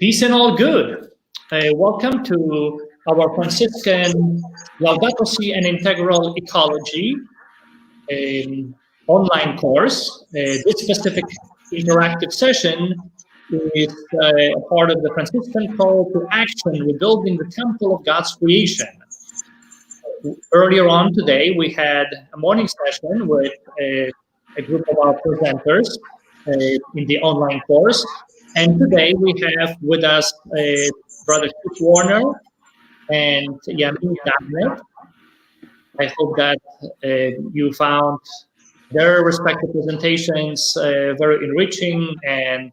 Peace and all good. Welcome to our Franciscan Laudato Si and Integral Ecology online course. This specific interactive session is a part of the Franciscan call to action, rebuilding the temple of God's creation. Earlier on today, we had a morning session with a group of our presenters in the online course. And today we have with us Brother Chris Warner and Yamide Dagnet. I hope that you found their respective presentations very enriching and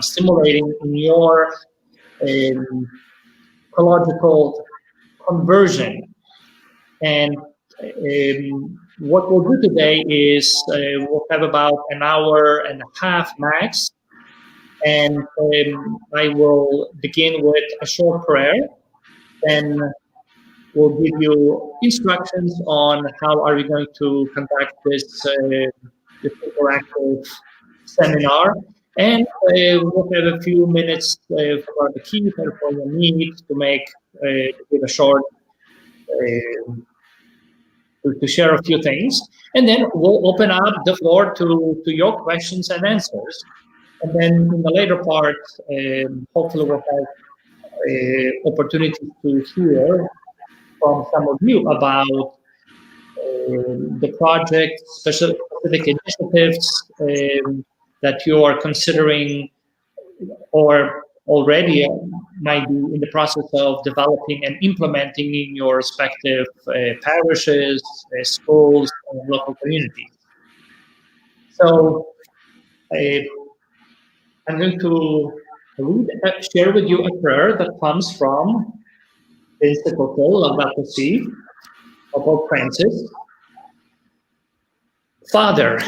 stimulating in your ecological conversion. And what we'll do today is we'll have about an hour and a half max. And I will begin with a short prayer, then we'll give you instructions on how are we going to conduct this interactive seminar. And we'll have a few minutes for the Keith and for your need to give a short, to share a few things. And then we'll open up the floor to your questions and answers. And then in the later part, hopefully we'll have opportunity to hear from some of you about the project, specific initiatives that you are considering or already might be in the process of developing and implementing in your respective parishes, schools, and local communities. So I'm going to share with you a prayer that comes from the encyclical Laudato Si of Pope Francis. Father,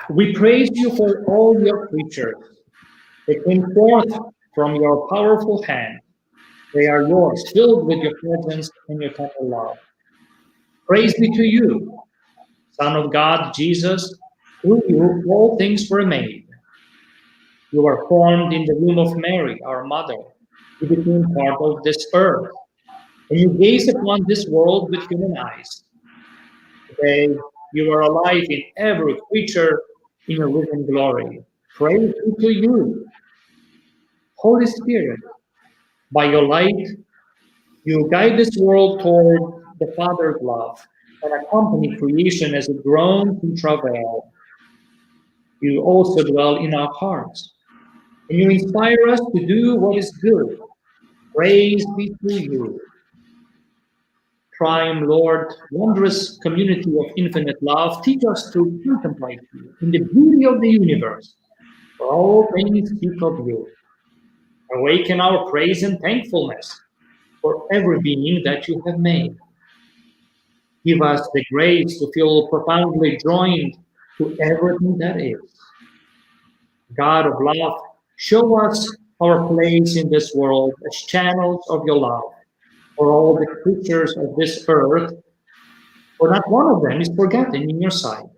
we praise you for all your creatures. They came forth from your powerful hand. They are yours, filled with your presence and your tender love. Praise be to you, Son of God, Jesus, through you all things were made. You are formed in the womb of Mary, our mother. You became part of this earth, and you gaze upon this world with human eyes. Today, you are alive in every creature in your risen glory. Praise be to you. Holy Spirit, by your light, you guide this world toward the Father's love and accompany creation as it groans in travail. You also dwell in our hearts, and you inspire us to do what is good. Praise be to you. Triumph, Lord, wondrous community of infinite love, teach us to contemplate you in the beauty of the universe, for all things speak of you. Awaken our praise and thankfulness for every being that you have made. Give us the grace to feel profoundly joined to everything that is. God of love, show us our place in this world as channels of your love for all the creatures of this earth, for not one of them is forgotten in your sight.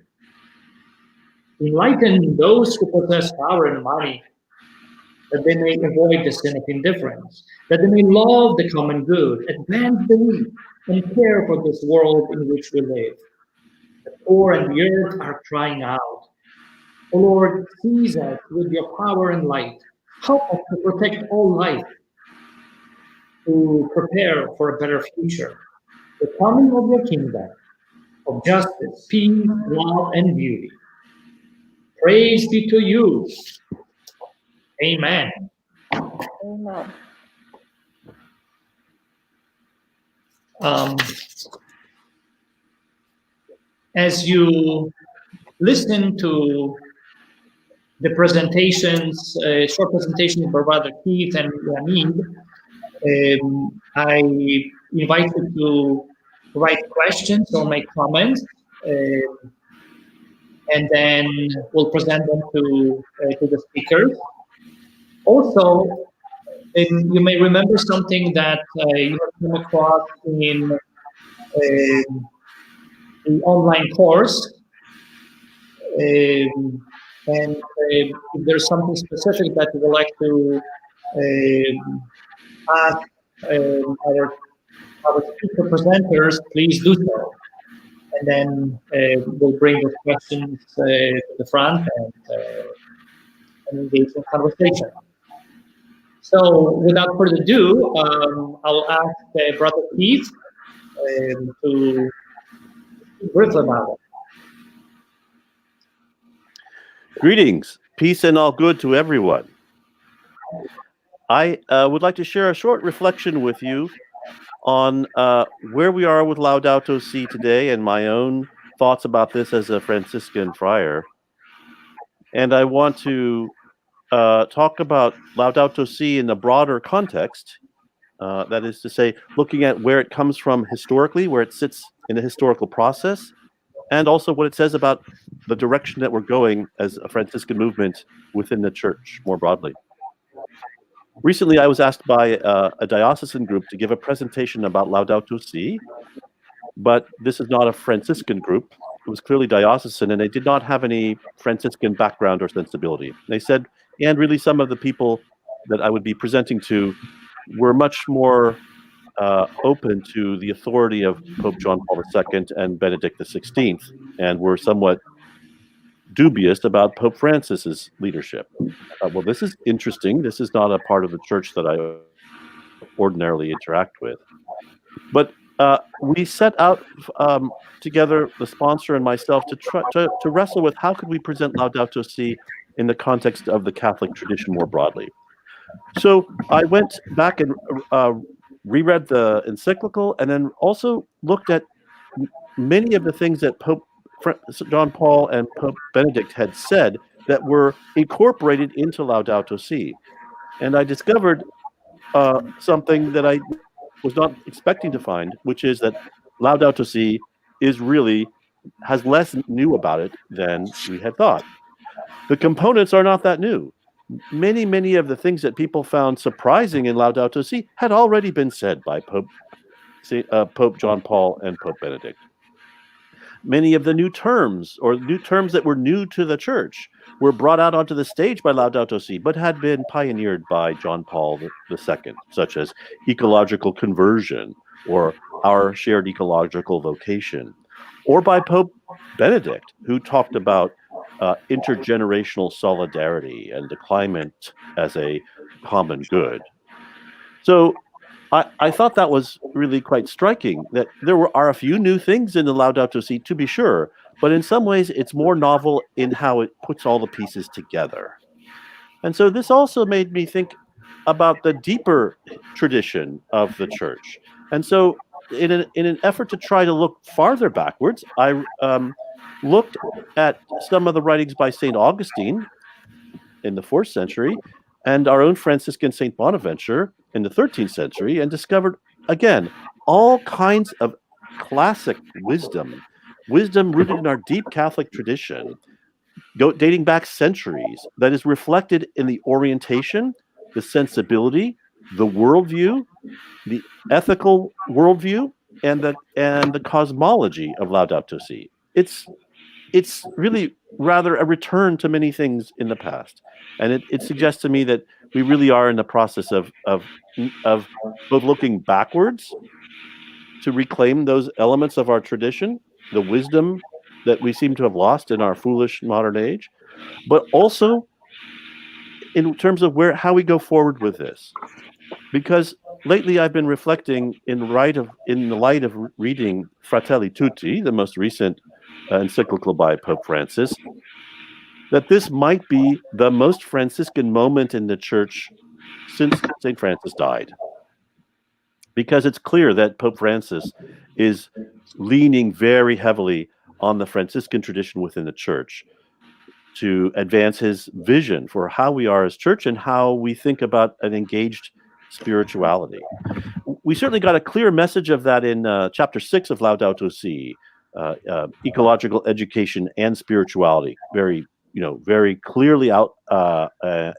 Enlighten those who possess power and money, that they may avoid the sin of indifference, that they may love the common good, advance the weak, and care for this world in which we live. The poor and the earth are crying out. O Lord, seize us with your power and light. Help us to protect all life, to prepare for a better future, the coming of your kingdom, of justice, peace, love, and beauty. Praise be to you. Amen. Amen. As you listen to the presentations, short presentation by Brother Keith and Yamide, I invite you to write questions or make comments, and then we'll present them to the speakers. Also, you may remember something that you have come across in the online course. And if there's something specific that you would like to ask our speaker presenters, please do so. And then we'll bring those questions to the front and engage in conversation. So without further ado, I'll ask Brother Keith to speak briefly about it. Greetings, peace and all good to everyone. I would like to share a short reflection with you on where we are with Laudato Si today and my own thoughts about this as a Franciscan friar. And I want to talk about Laudato Si in the broader context, that is to say, looking at where it comes from historically, where it sits in the historical process, and also what it says about the direction that we're going as a Franciscan movement within the church more broadly. Recently, I was asked by a diocesan group to give a presentation about Laudato Si, but this is not a Franciscan group. It was clearly diocesan, and they did not have any Franciscan background or sensibility. They said, and really some of the people that I would be presenting to were much more open to the authority of Pope John Paul II and Benedict XVI, and were somewhat dubious about Pope Francis's leadership. Well, this is interesting. This is not a part of the church that I ordinarily interact with. But we set out together, the sponsor and myself, to try to wrestle with how could we present Laudato Si in the context of the Catholic tradition more broadly. So I went back and reread the encyclical, and then also looked at many of the things that Pope John Paul and Pope Benedict had said that were incorporated into Laudato Si. And I discovered something that I was not expecting to find, which is that Laudato Si has less new about it than we had thought. The components are not that new. Many of the things that people found surprising in Laudato Si had already been said by Pope John Paul and Pope Benedict. Many of the new terms that were new to the church were brought out onto the stage by Laudato Si, but had been pioneered by John Paul II, such as ecological conversion or our shared ecological vocation, or by Pope Benedict, who talked about intergenerational solidarity and the climate as a common good. So I thought that was really quite striking, that there are a few new things in the Laudato Si, to be sure, but in some ways it's more novel in how it puts all the pieces together. And so this also made me think about the deeper tradition of the church. And so in an effort to try to look farther backwards, I looked at some of the writings by St. Augustine in the 4th century and our own Franciscan St. Bonaventure in the 13th century, and discovered, again, all kinds of classic wisdom rooted in our deep Catholic tradition, dating back centuries, that is reflected in the orientation, the sensibility, the worldview, the ethical worldview, and the cosmology of Laudato Si. It's really rather a return to many things in the past, and it suggests to me that we really are in the process of both looking backwards to reclaim those elements of our tradition, the wisdom that we seem to have lost in our foolish modern age, but also in terms of how we go forward with this. Because lately I've been reflecting in the light of reading Fratelli Tutti, the most recent encyclical by Pope Francis, that this might be the most Franciscan moment in the church since St. Francis died. Because it's clear that Pope Francis is leaning very heavily on the Franciscan tradition within the church to advance his vision for how we are as church and how we think about an engaged spirituality. We certainly got a clear message of that in chapter 6 of Laudato Si, ecological education and spirituality. Very clearly out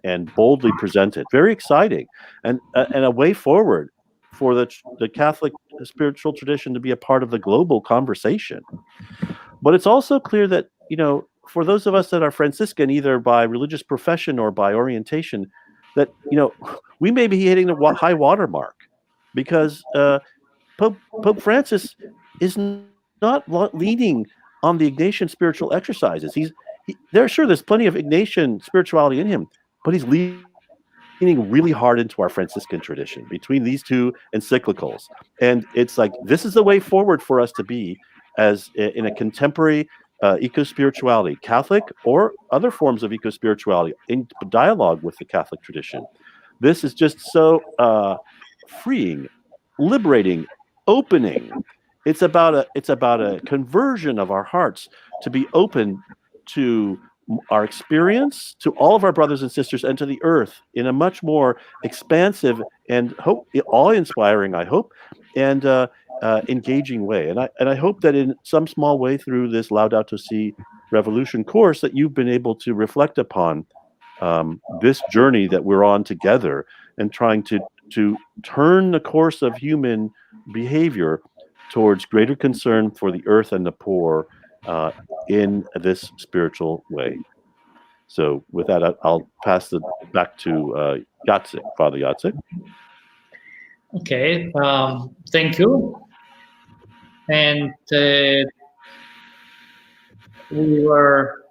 and boldly presented. Very exciting, and a way forward for the Catholic spiritual tradition to be a part of the global conversation. But it's also clear that, for those of us that are Franciscan, either by religious profession or by orientation, that we may be hitting the high water mark, because Pope Francis is not leaning on the Ignatian spiritual exercises. There's plenty of Ignatian spirituality in him, but he's leaning really hard into our Franciscan tradition between these two encyclicals. And it's like, this is the way forward for us to be as in a contemporary eco-spirituality, Catholic or other forms of eco-spirituality, in dialogue with the Catholic tradition. This is just so freeing, liberating, opening. It's about a conversion of our hearts to be open to our experience, to all of our brothers and sisters, and to the earth in a much more expansive and awe-inspiring, I hope, and engaging way. And I hope that in some small way through this Laudato Si Revolution course that you've been able to reflect upon this journey that we're on together, and trying to turn the course of human behavior towards greater concern for the earth and the poor in this spiritual way. So with that, I'll pass it back to Jacek, Father Jacek. Okay, thank you. And we were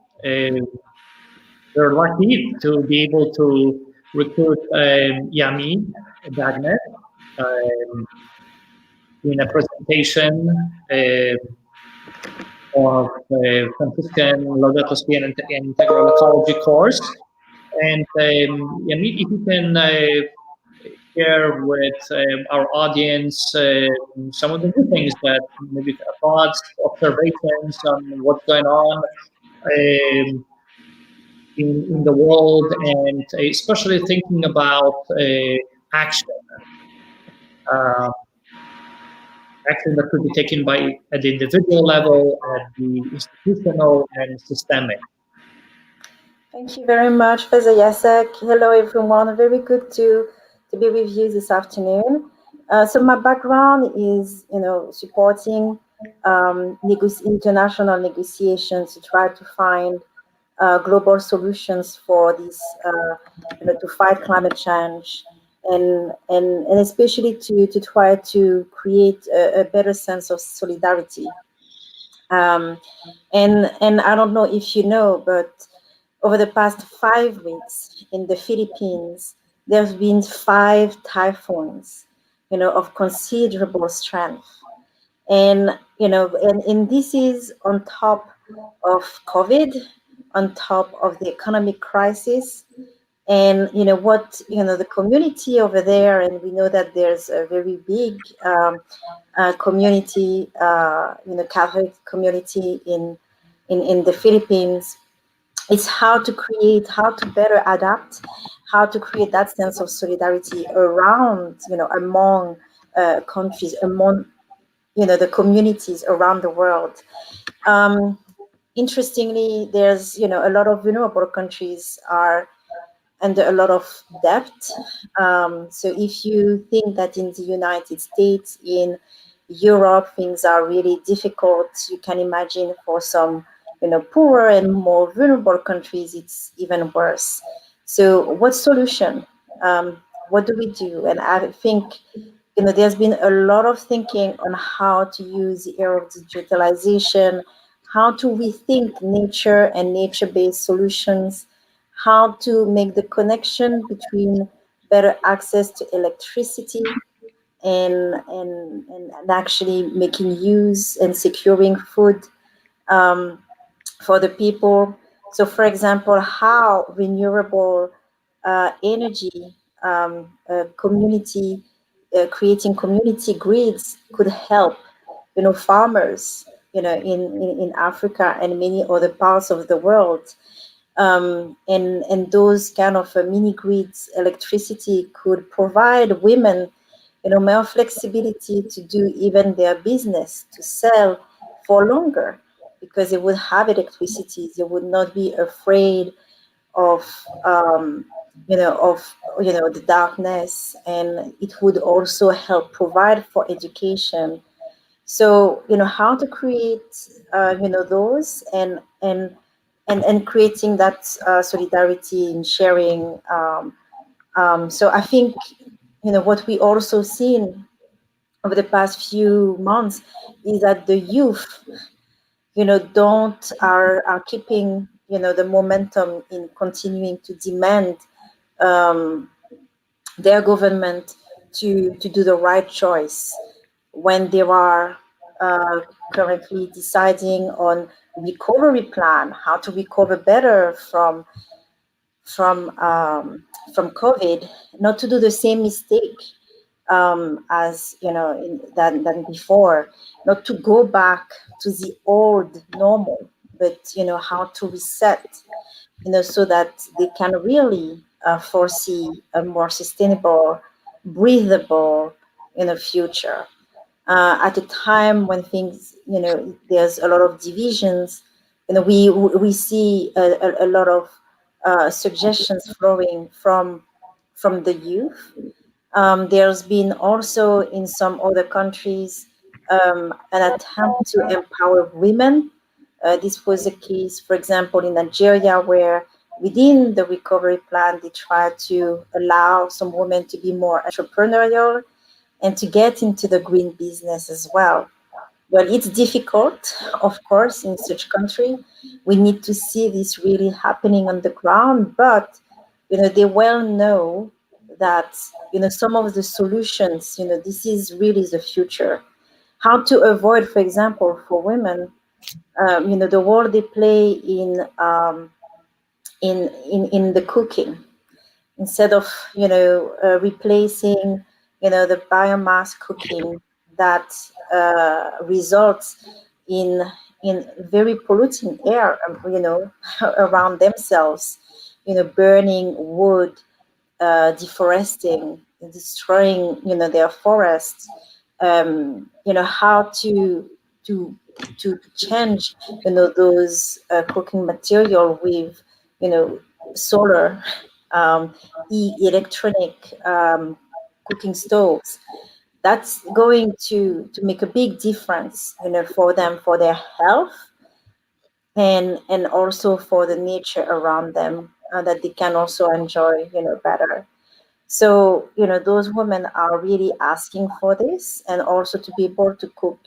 lucky to be able to recruit Yamide Dagnet in a presentation of Franciscan Laudato Si and Integral Ecology course. And Yamide, if you can share with our audience some of the new things that maybe thoughts, observations on what's going on in the world, and especially thinking about action. Uh, Action that could be taken at the individual level, at the institutional and systemic. Thank you very much, Father Jacek. Hello, everyone. Very good to be with you this afternoon. So my background is, supporting international negotiations to try to find global solutions for this, to fight climate change, and especially to try to create a better sense of solidarity. And I don't know if you know, but over the past 5 weeks in the Philippines, there have been 5 typhoons, of considerable strength. And, and this is on top of COVID, on top of the economic crisis. And, the community over there, and we know that there's a very big community, Catholic community in the Philippines. It's how to better adapt, how to create that sense of solidarity around, among countries, among, the communities around the world. Interestingly, there's, a lot of vulnerable countries are under a lot of debt. So if you think that in the United States, in Europe, things are really difficult, you can imagine for some poorer and more vulnerable countries, it's even worse. So what solution? What do we do? And I think, there's been a lot of thinking on how to use the era of digitalization, how to rethink nature and nature-based solutions, how to make the connection between better access to electricity and actually making use and securing food for the people. So, for example, how renewable energy creating community grids could help, farmers, in Africa and many other parts of the world. And those kind of mini grids, electricity could provide women, more flexibility to do even their business, to sell for longer, because they would have electricity. They would not be afraid of, the darkness, and it would also help provide for education. So, how to create, those and creating that solidarity and sharing So I think, what we also seen over the past few months is that the youth, don't are keeping, the momentum in continuing to demand their government to do the right choice when they are currently deciding on recovery plan, how to recover better from COVID, not to do the same mistake as than before, not to go back to the old normal, but how to reset, so that they can really foresee a more sustainable, breathable, future. At a time when things, there's a lot of divisions, we see a lot of suggestions flowing from the youth. There's been also in some other countries an attempt to empower women. This was a case, for example, in Nigeria, where within the recovery plan, they tried to allow some women to be more entrepreneurial and to get into the green business as well. Well, it's difficult, of course, in such country. We need to see this really happening on the ground, but they well know that some of the solutions, this is really the future. How to avoid, for example, for women, the role they play in the cooking, instead of replacing the biomass cooking that results in very polluting air, around themselves, burning wood, deforesting, destroying their forests. How to change those cooking material with solar, electronic cooking stoves. That's going to make a big difference, for them, for their health, and also for the nature around them, that they can also enjoy, better. So, those women are really asking for this, and also to be able to cook,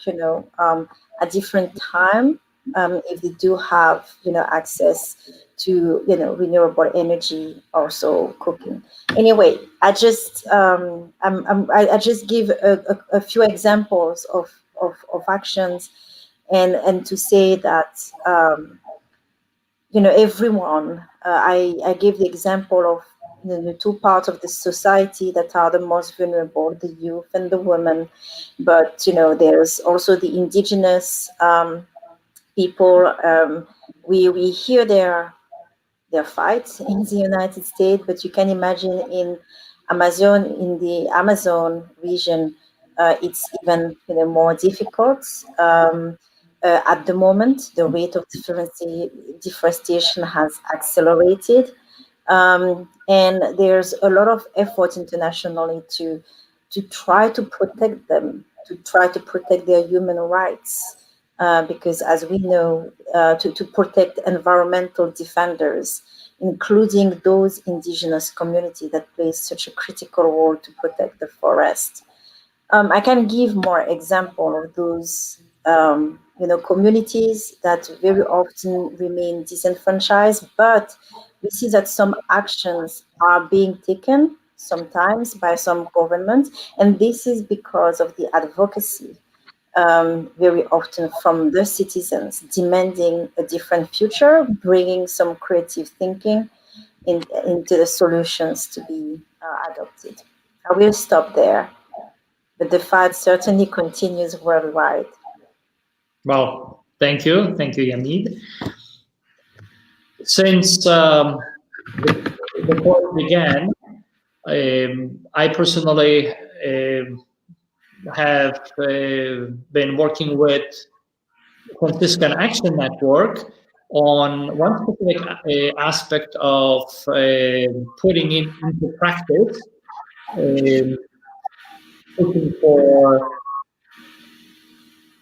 at different time, if they do have, access to, renewable energy, also cooking. Anyway, I just give a few examples of actions, and to say that, everyone. I gave the example of the two parts of the society that are the most vulnerable, the youth and the women. But there's also the indigenous people. We hear their fights in the United States, but you can imagine in the Amazon region, it's even more difficult. At the moment, the rate of deforestation has accelerated, and there's a lot of effort internationally to try to protect them, to try to protect their human rights, because as we know, to protect environmental defenders, including those indigenous communities that play such a critical role to protect the forest. I can give more example of those communities that very often remain disenfranchised, but we see that some actions are being taken sometimes by some governments, and this is because of the advocacy, very often from the citizens, demanding a different future, bringing some creative thinking into the solutions to be adopted. I will stop there, but the fight certainly continues worldwide. Well, thank you, Yamide. Since the war began, I personally have been working with Franciscan Action Network on one specific aspect of putting it into practice, looking for,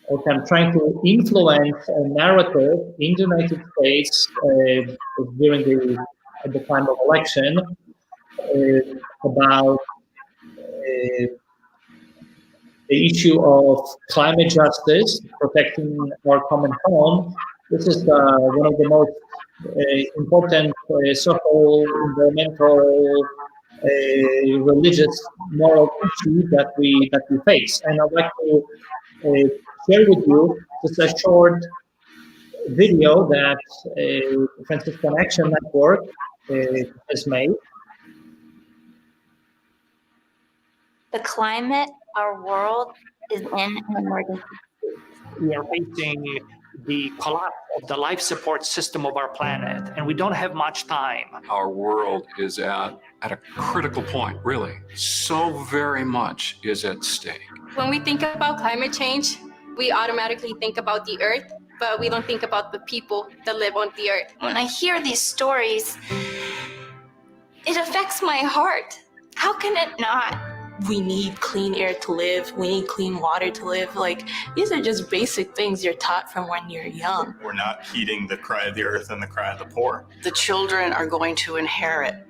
or I'm trying to influence a narrative in the United States during at the time of election, about the issue of climate justice, protecting our common home. This is one of the most important social, environmental, religious, moral issues that we face. And I'd like to share with you just a short video that Franciscan Action Network has made. The climate, our world, is in an emergency. We are facing the collapse of the life support system of our planet, and we don't have much time. Our world is at a critical point, really. So very much is at stake. When we think about climate change, we automatically think about the earth, but we don't think about the people that live on the earth. When I hear these stories, it affects my heart. How can it not? We need clean air to live. We need clean water to live. Like, these are just basic things you're taught from when you're young. We're not heeding the cry of the earth and the cry of the poor. The children are going to inherit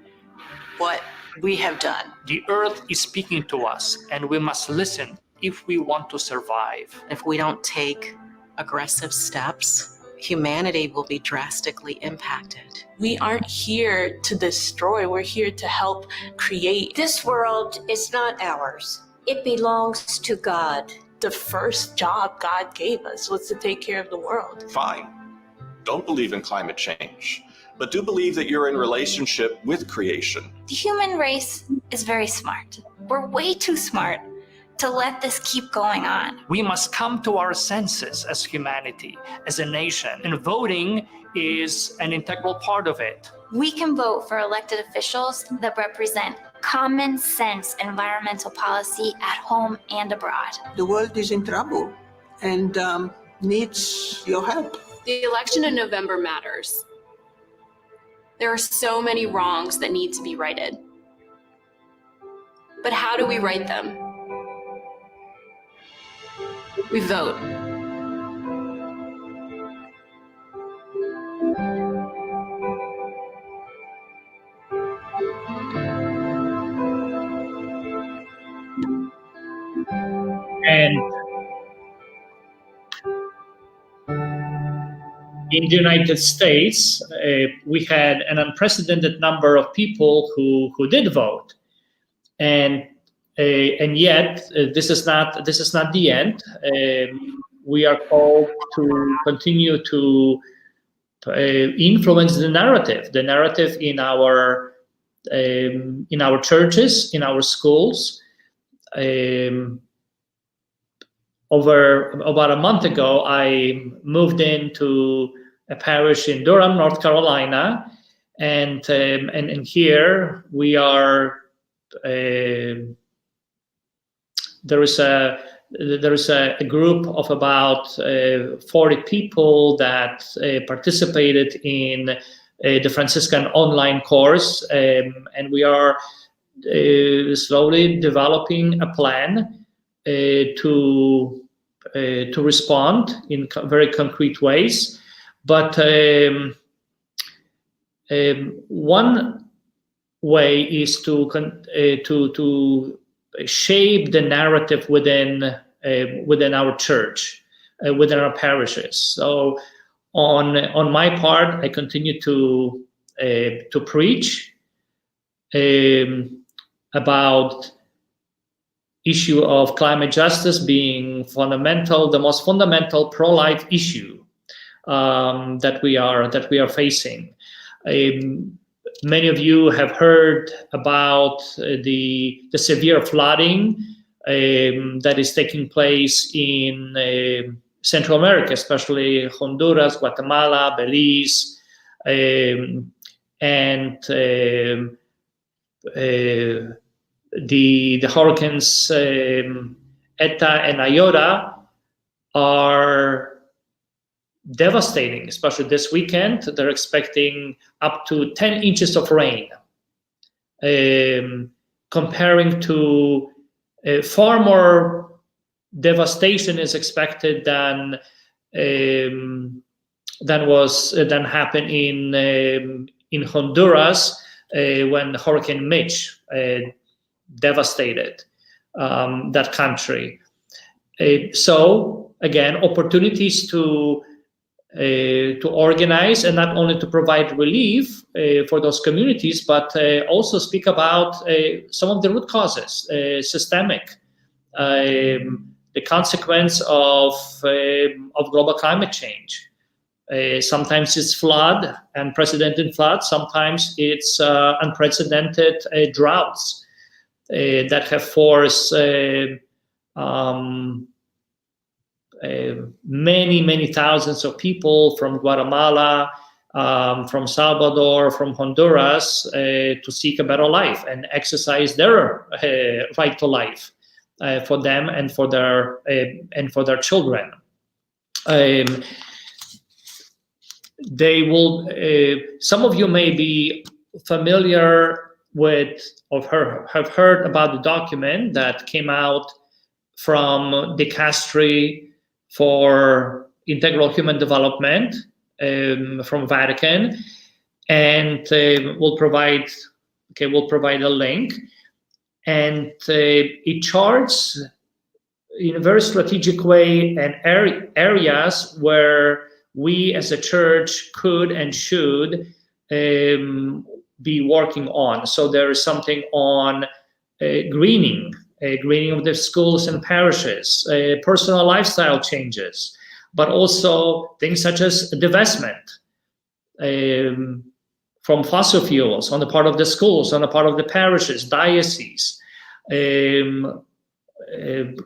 what we have done. The earth is speaking to us, and we must listen if we want to survive. If we don't take aggressive steps, humanity will be drastically impacted. We aren't here to destroy, we're here to help create. This world is not ours. It belongs to God. The first job God gave us was to take care of the world. Fine. Don't believe in climate change, but do believe that you're in relationship with creation. The human race is very smart. We're way too smart to let this keep going on. We must come to our senses as humanity, as a nation, and voting is an integral part of it. We can vote for elected officials that represent common sense environmental policy at home and abroad. The world is in trouble and needs your help. The election in November matters. There are so many wrongs that need to be righted. But how do we right them? We vote. And in the United States, we had an unprecedented number of people who did vote, and yet this is not the end. We are called to continue to influence the narrative in our churches, in our schools. About a month ago, I moved into a parish in Durham, North Carolina, and here we are. There is a group of about 40 people that participated in the Franciscan online course, and we are slowly developing a plan to respond in very concrete ways. But one way is to shape the narrative within our church, within our parishes. So on my part, I continue to preach about issue of climate justice being fundamental, the most fundamental pro-life issue that we are facing. Many of you have heard about the severe flooding that is taking place in Central America, especially Honduras, Guatemala, Belize, and the hurricanes Eta and Iota are devastating, especially this weekend. They're expecting up to 10 inches of rain, comparing to far more devastation is expected than happened in Honduras when Hurricane Mitch devastated that country. So again, opportunities to organize and not only to provide relief for those communities, but also speak about some of the root causes, systemic, the consequence of global climate change. Sometimes it's flood, unprecedented flood. Sometimes it's unprecedented droughts that have forced many thousands of people from Guatemala, from Salvador, from Honduras to seek a better life and exercise their right to life for them and for their children. They will. Some of you may be familiar with or have heard about the document that came out from the Dicastery for Integral Human Development from Vatican, and we'll provide a link, and it charts in a very strategic way and areas where we as a church could and should be working on. So there is something on greening of the schools and parishes, personal lifestyle changes, but also things such as divestment from fossil fuels on the part of the schools, on the part of the parishes, dioceses,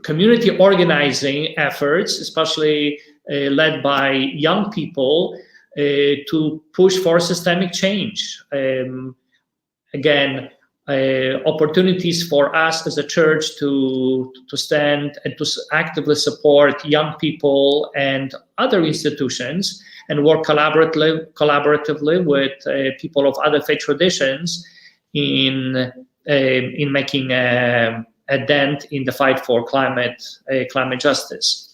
community organizing efforts, especially led by young people, to push for systemic change. Again, opportunities for us as a church to stand and to actively support young people and other institutions and work collaboratively with people of other faith traditions in making a dent in the fight for climate justice.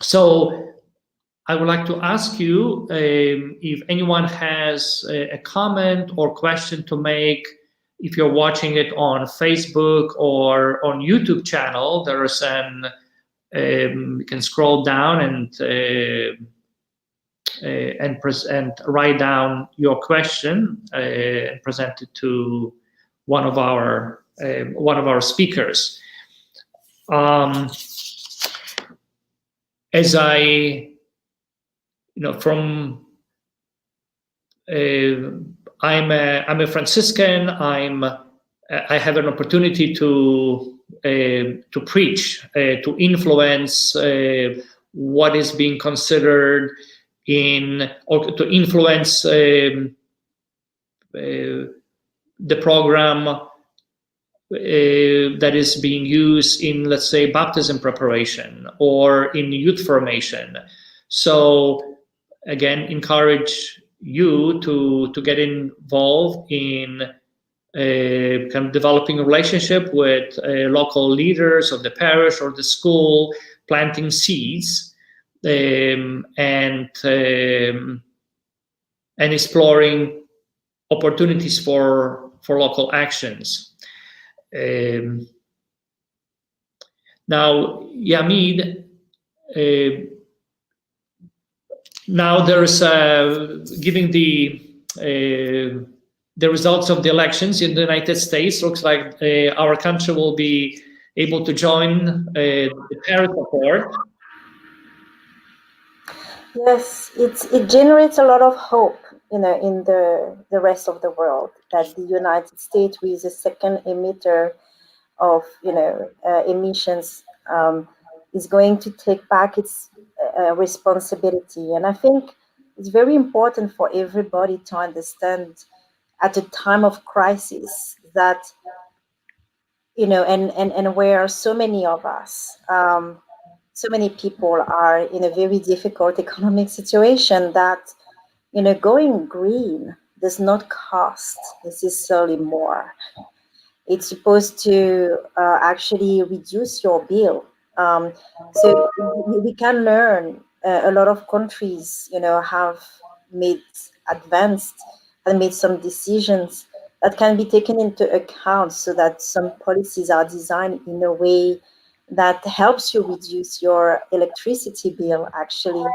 So I would like to ask you if anyone has a comment or question to make. If you're watching it on Facebook or on YouTube channel, there is you can scroll down and write down your question and present it to one of our speakers. As I'm a Franciscan. I have an opportunity to preach, to influence what is being considered or to influence the program that is being used in, let's say, baptism preparation or in youth formation. So again, encourage you to get involved in kind of developing a relationship with local leaders of the parish or the school, planting seeds, and exploring opportunities for local actions. Now, Yamide, now there's giving the results of the elections in the United States. Looks like our country will be able to join the Paris Accord. Yes, it generates a lot of hope, in the rest of the world, that the United States, who is the second emitter of emissions, is going to take back its responsibility. And I think it's very important for everybody to understand at a time of crisis that, and where so many of us, so many people are in a very difficult economic situation, that going green does not cost necessarily more. It's supposed to actually reduce your bill. So we can learn. A lot of countries, have made advanced and made some decisions that can be taken into account, so that some policies are designed in a way that helps you reduce your electricity bill actually,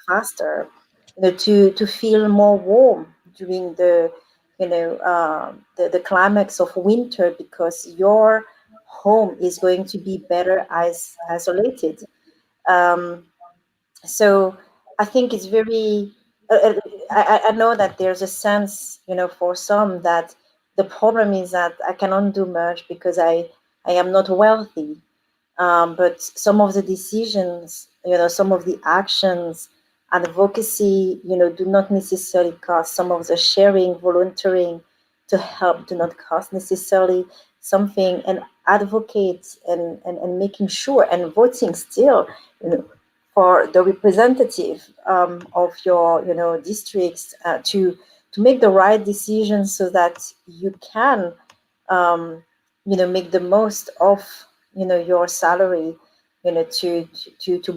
faster, to feel more warm during the, the climax of winter, because your home is going to be better isolated. Um, so I think it's very. I know that there's a sense, for some, that the problem is that I cannot do much because I am not wealthy. But some of the decisions, some of the actions, advocacy, do not necessarily cost. Some of the sharing, volunteering to help do not cost necessarily something, and advocate and making sure and voting still, for the representative of your, districts, to make the right decisions, so that you can, make the most of, your salary, to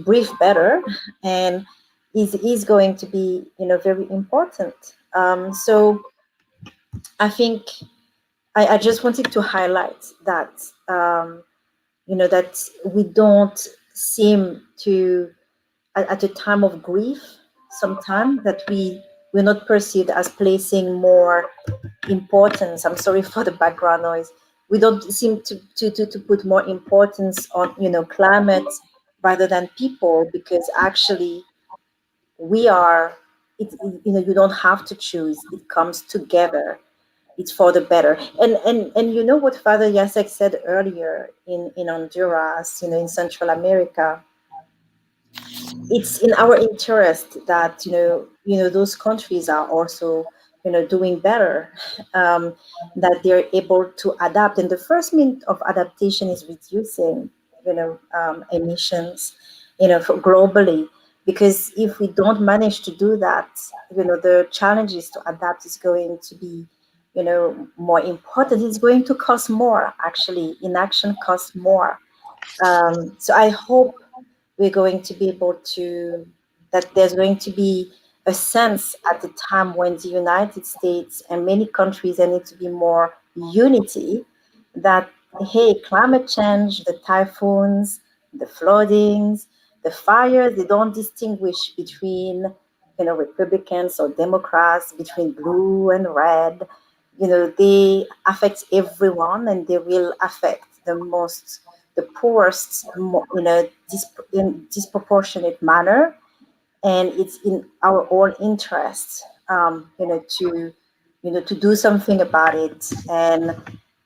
breathe better, and is going to be, very important. So I think I just wanted to highlight that, that we don't seem to, at a time of grief, sometimes, that we're not perceived as placing more importance. I'm sorry for the background noise. We don't seem to put more importance on, climate rather than people, because actually we are, you don't have to choose. It comes together. It's for the better. And you know what Father Jacek said earlier, in Honduras, in Central America, it's in our interest that, those countries are also, doing better, that they're able to adapt. And the first means of adaptation is reducing, emissions, globally. Because if we don't manage to do that, the challenges to adapt is going to be, more important. It's going to cost more. Actually, inaction costs more. So I hope we're going to be able to, that there's going to be a sense at the time when the United States and many countries, there need to be more unity, that, hey, climate change, the typhoons, the floodings, the fires, they don't distinguish between, Republicans or Democrats, between blue and red. They affect everyone, and they will affect the poorest, in disproportionate manner. And it's in our own interest, to do something about it. And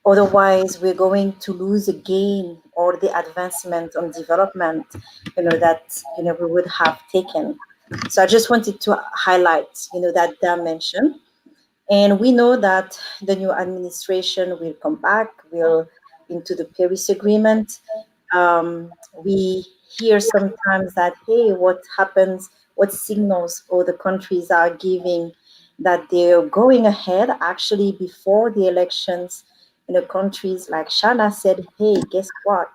otherwise, we're going to lose the gain or the advancement on development, that, we would have taken. So I just wanted to highlight, that dimension. And we know that the new administration will come back, will into the Paris Agreement. We hear sometimes that, hey, what happens, what signals all the countries are giving, that they're going ahead. Actually, before the elections, countries like China said, hey, guess what?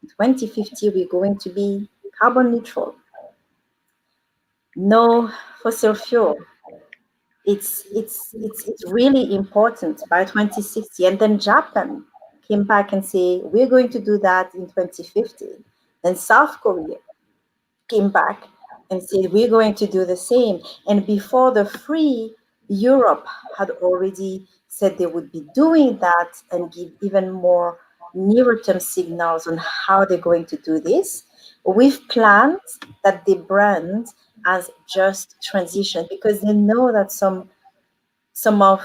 2050, we're going to be carbon neutral. No fossil fuel. It's really important by 2060. And then Japan came back and say, we're going to do that in 2050. Then South Korea came back and said, we're going to do the same. And before the free, Europe had already said they would be doing that, and give even more nearer-term signals on how they're going to do this, with plans that they brand as just transition, because they know that some of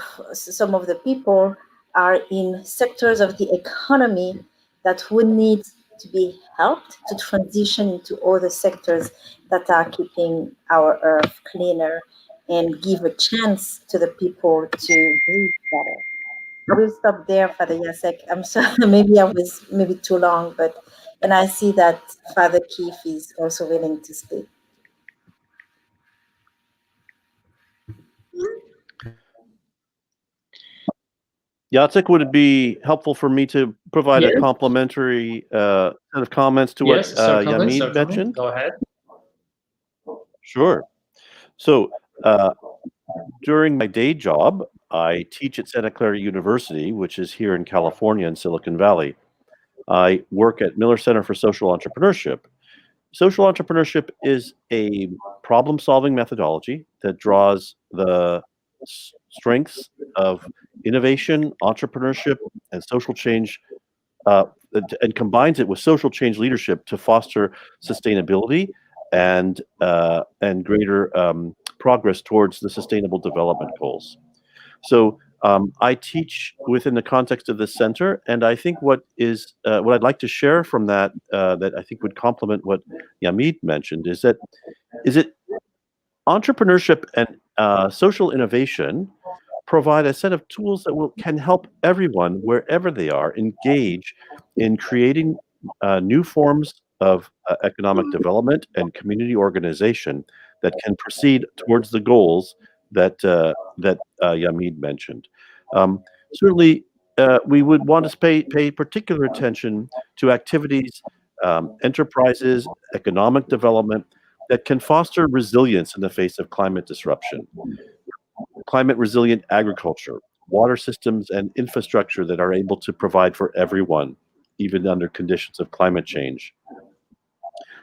the people are in sectors of the economy that would need to be helped to transition into other sectors that are keeping our earth cleaner, and give a chance to the people to breathe better. I will stop there, Father Jacek. I'm sorry, maybe I was too long, and I see that Father Keith is also willing to speak. Jacek, would it be helpful for me to provide Yes. a complimentary set of comments to what Yamide mentioned? Go ahead. Sure. So During my day job, I teach at Santa Clara University, which is here in California in Silicon Valley. I work at Miller Center for Social Entrepreneurship. Social entrepreneurship is a problem-solving methodology that draws the strengths of innovation, entrepreneurship, and social change, and combines it with social change leadership to foster sustainability and greater progress towards the Sustainable Development Goals. So I teach within the context of this center, and I think what I'd like to share from that that I think would complement what Yamide mentioned is that entrepreneurship and social innovation provide a set of tools that can help everyone wherever they are engage in creating new forms of economic development and community organization that can proceed towards the goals that Yamide mentioned. Certainly, we would want to pay particular attention to activities, enterprises, economic development that can foster resilience in the face of climate disruption. Climate resilient agriculture, water systems, and infrastructure that are able to provide for everyone, even under conditions of climate change.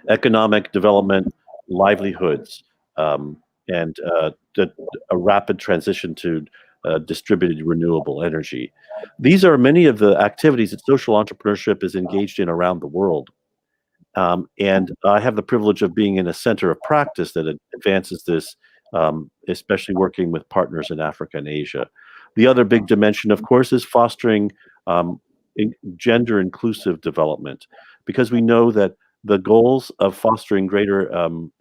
Economic development, livelihoods, and a rapid transition to distributed renewable energy. These are many of the activities that social entrepreneurship is engaged in around the world. And I have the privilege of being in a center of practice that advances this, especially working with partners in Africa and Asia. The other big dimension, of course, is fostering gender inclusive development, because we know that the goals of fostering greater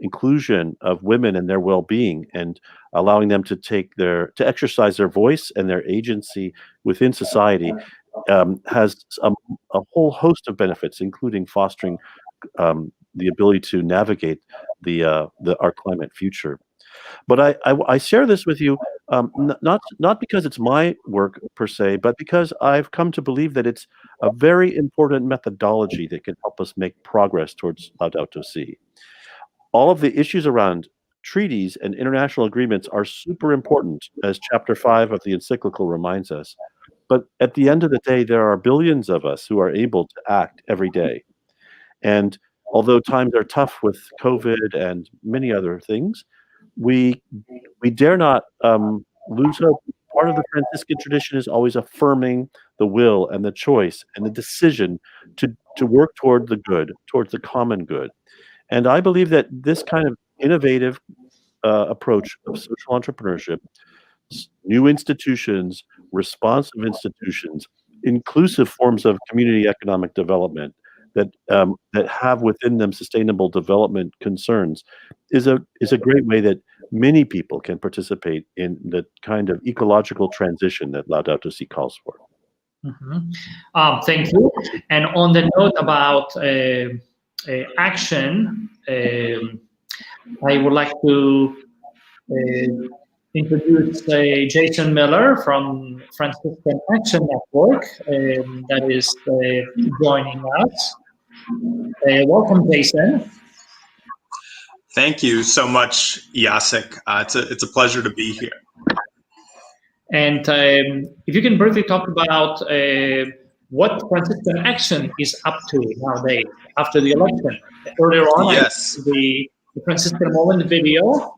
inclusion of women and their well-being and allowing them to exercise their voice and their agency within society has a whole host of benefits, including fostering the ability to navigate our climate future. But I share this with you not because it's my work per se, but because I've come to believe that it's a very important methodology that can help us make progress towards Laudato Si. All of the issues around treaties and international agreements are super important, as Chapter 5 of the encyclical reminds us. But at the end of the day, there are billions of us who are able to act every day. And although times are tough with COVID and many other things, we dare not lose hope. Part of the Franciscan tradition is always affirming the will and the choice and the decision to work toward the good, towards the common good. And I believe that this kind of innovative approach of social entrepreneurship, new institutions, responsive institutions, inclusive forms of community economic development that have within them sustainable development concerns is a great way that many people can participate in the kind of ecological transition that Laudato Si calls for. Mm-hmm. Thank you. And on the note about action, I would like to introduce Jason Miller from Franciscan Action Network that is joining us. Welcome, Jason. Thank you so much, Jacek. It's a pleasure to be here. And if you can briefly talk about what Franciscan Action is up to nowadays after the election. Earlier on, yes, the Franciscan Moment video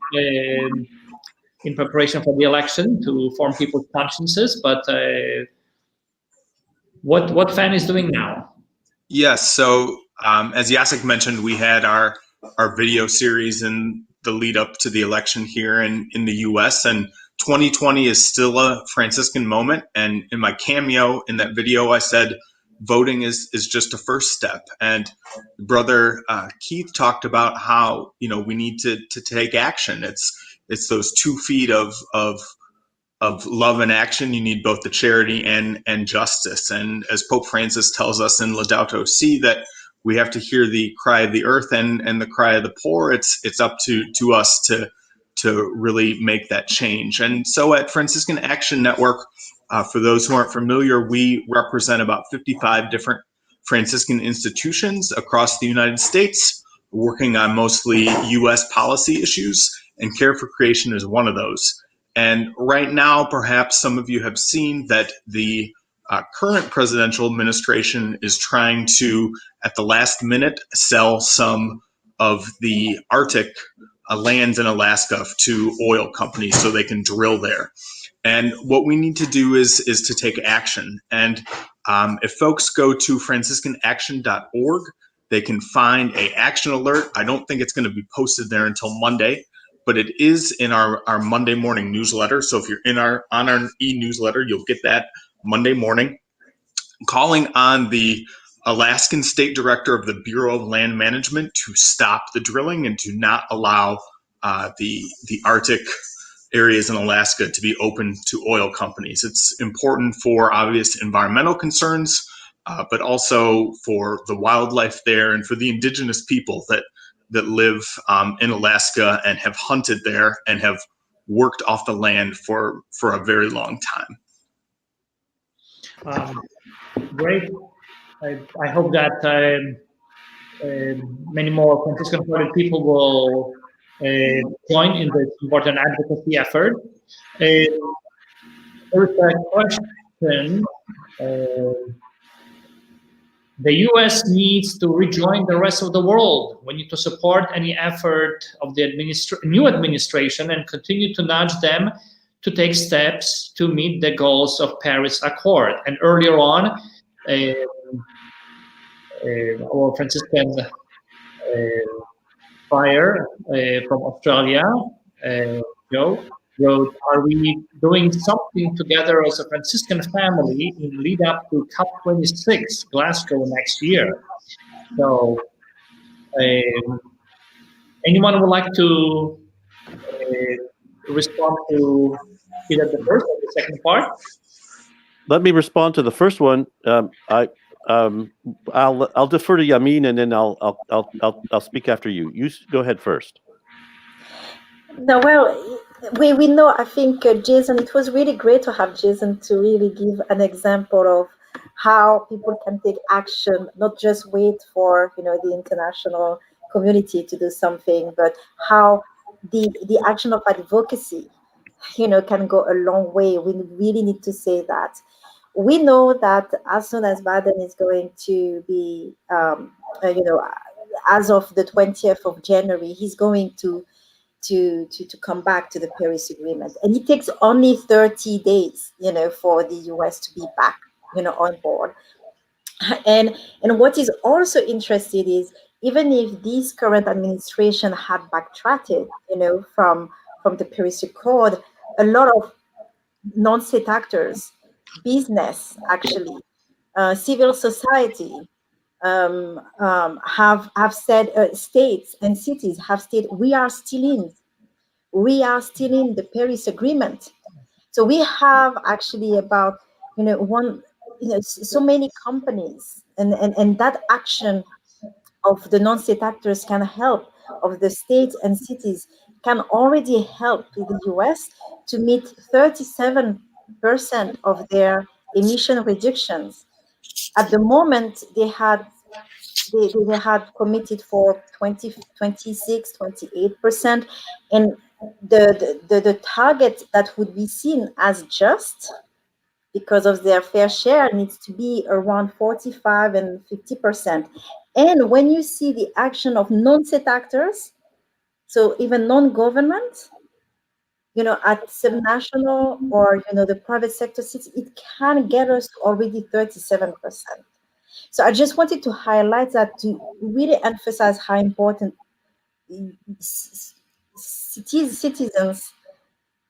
in preparation for the election to form people's consciences. But what FAN is doing now? Yes. So as Jacek mentioned, we had our video series in the lead up to the election here in the U.S. and 2020 is still a Franciscan moment. And in my cameo in that video, I said, voting is just a first step. And Brother Keith talked about how, we need to take action. It's those 2 feet of love and action. You need both the charity and justice. And as Pope Francis tells us in Laudato Si, that we have to hear the cry of the earth and the cry of the poor. It's up to us to really make that change. And so at Franciscan Action Network, for those who aren't familiar, we represent about 55 different Franciscan institutions across the United States, working on mostly U.S. policy issues, and Care for Creation is one of those. And right now, perhaps some of you have seen that the current presidential administration is trying to, at the last minute, sell some of the Arctic lands in Alaska to oil companies so they can drill there. And what we need to do is to take action. And if folks go to franciscanaction.org, they can find an action alert. I don't think it's going to be posted there until Monday, but it is in our Monday morning newsletter. So if you're on our e-newsletter, you'll get that Monday morning, calling on the Alaskan State Director of the Bureau of Land Management to stop the drilling and to not allow the Arctic areas in Alaska to be open to oil companies. It's important for obvious environmental concerns, but also for the wildlife there and for the indigenous people that live in Alaska and have hunted there and have worked off the land for a very long time. Great. I hope that many more Franciscan people will join in this important advocacy effort. There is a question. The U.S. needs to rejoin the rest of the world. We need to support any effort of the new administration and continue to nudge them to take steps to meet the goals of Paris Accord. And earlier on, our Franciscan friar from Australia, Joe, wrote, "Are we doing something together as a Franciscan family in lead up to COP26 Glasgow next year?" So, anyone would like to respond to either the first or the second part? Let me respond to the first one. I'll defer to Yamin, and then I'll speak after you. You go ahead first. No, well, we know, I think, Jason, it was really great to have Jason to really give an example of how people can take action, not just wait for, the international community to do something, but how the action of advocacy, can go a long way. We really need to say that. We know that as soon as Biden is going to be, as of the 20th of January, he's going to come back to the Paris Agreement. And it takes only 30 days, for the US to be back, on board. And what is also interesting is, even if this current administration had backtracked, from the Paris Accord, a lot of non-state actors, business, actually, civil society, have said, states and cities have stated, we are still in the Paris Agreement. So we have actually about so many companies, and that action of the non-state actors can help, of the states and cities can already help the US to meet 37% of their emission reductions. At the moment, they had committed for 26, 28%, and the target that would be seen as just because of their fair share needs to be around 45 and 50%. And when you see the action of non-state actors, so even non-government, at subnational or the private sector, it can get us to already 37%. So I just wanted to highlight that, to really emphasize how important citizens,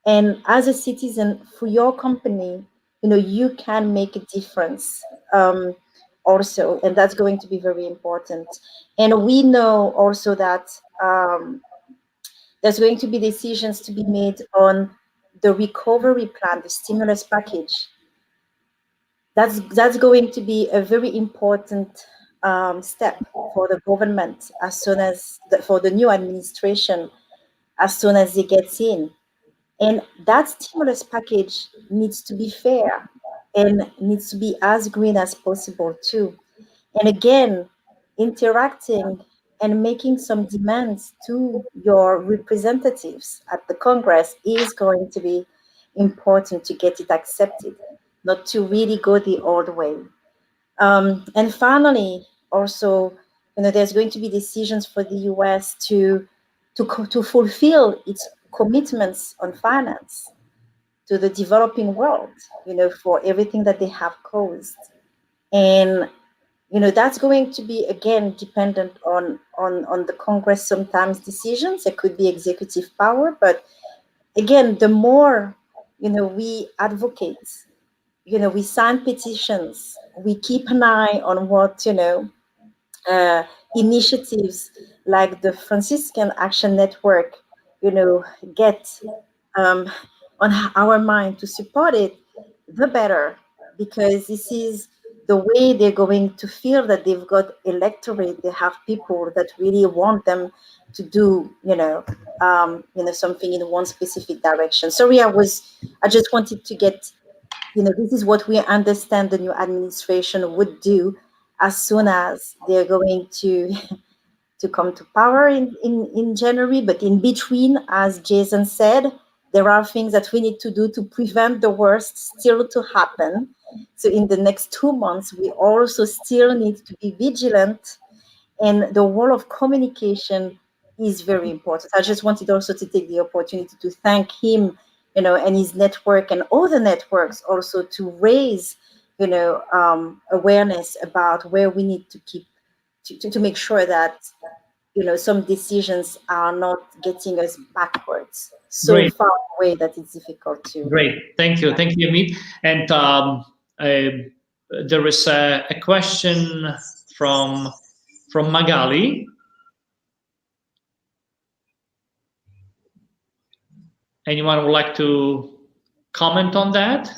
and as a citizen for your company, you can make a difference also, and that's going to be very important. And we know also that there's going to be decisions to be made on the recovery plan, the stimulus package. That's going to be a very important step for the government as soon as for the new administration, as soon as it gets in. And that stimulus package needs to be fair and needs to be as green as possible too. And again, interacting and making some demands to your representatives at the Congress is going to be important to get it accepted, not to really go the old way. And finally, also, there's going to be decisions for the U.S. to fulfill its commitments on finance to the developing world, for everything that they have caused. And that's going to be, again, dependent on the Congress sometimes decisions. It could be executive power, but again, the more we advocate, we sign petitions, we keep an eye on what initiatives like the Franciscan Action Network get on our mind to support it, the better, because this is the way they're going to feel that they've got electorate. They have people that really want them to do, something in one specific direction. Sorry, I just wanted to get, this is what we understand the new administration would do as soon as they're going to come to power in January. But in between, as Jason said, there are things that we need to do to prevent the worst still to happen. So in the next 2 months, we also still need to be vigilant, and the role of communication is very important. I just wanted also to take the opportunity to thank him, and his network and other networks also to raise, awareness about where we need to keep to make sure that some decisions are not getting us backwards so Great. far away that it's difficult to. Great, thank you, Yamide. And there is a question from Magali. Anyone would like to comment on that?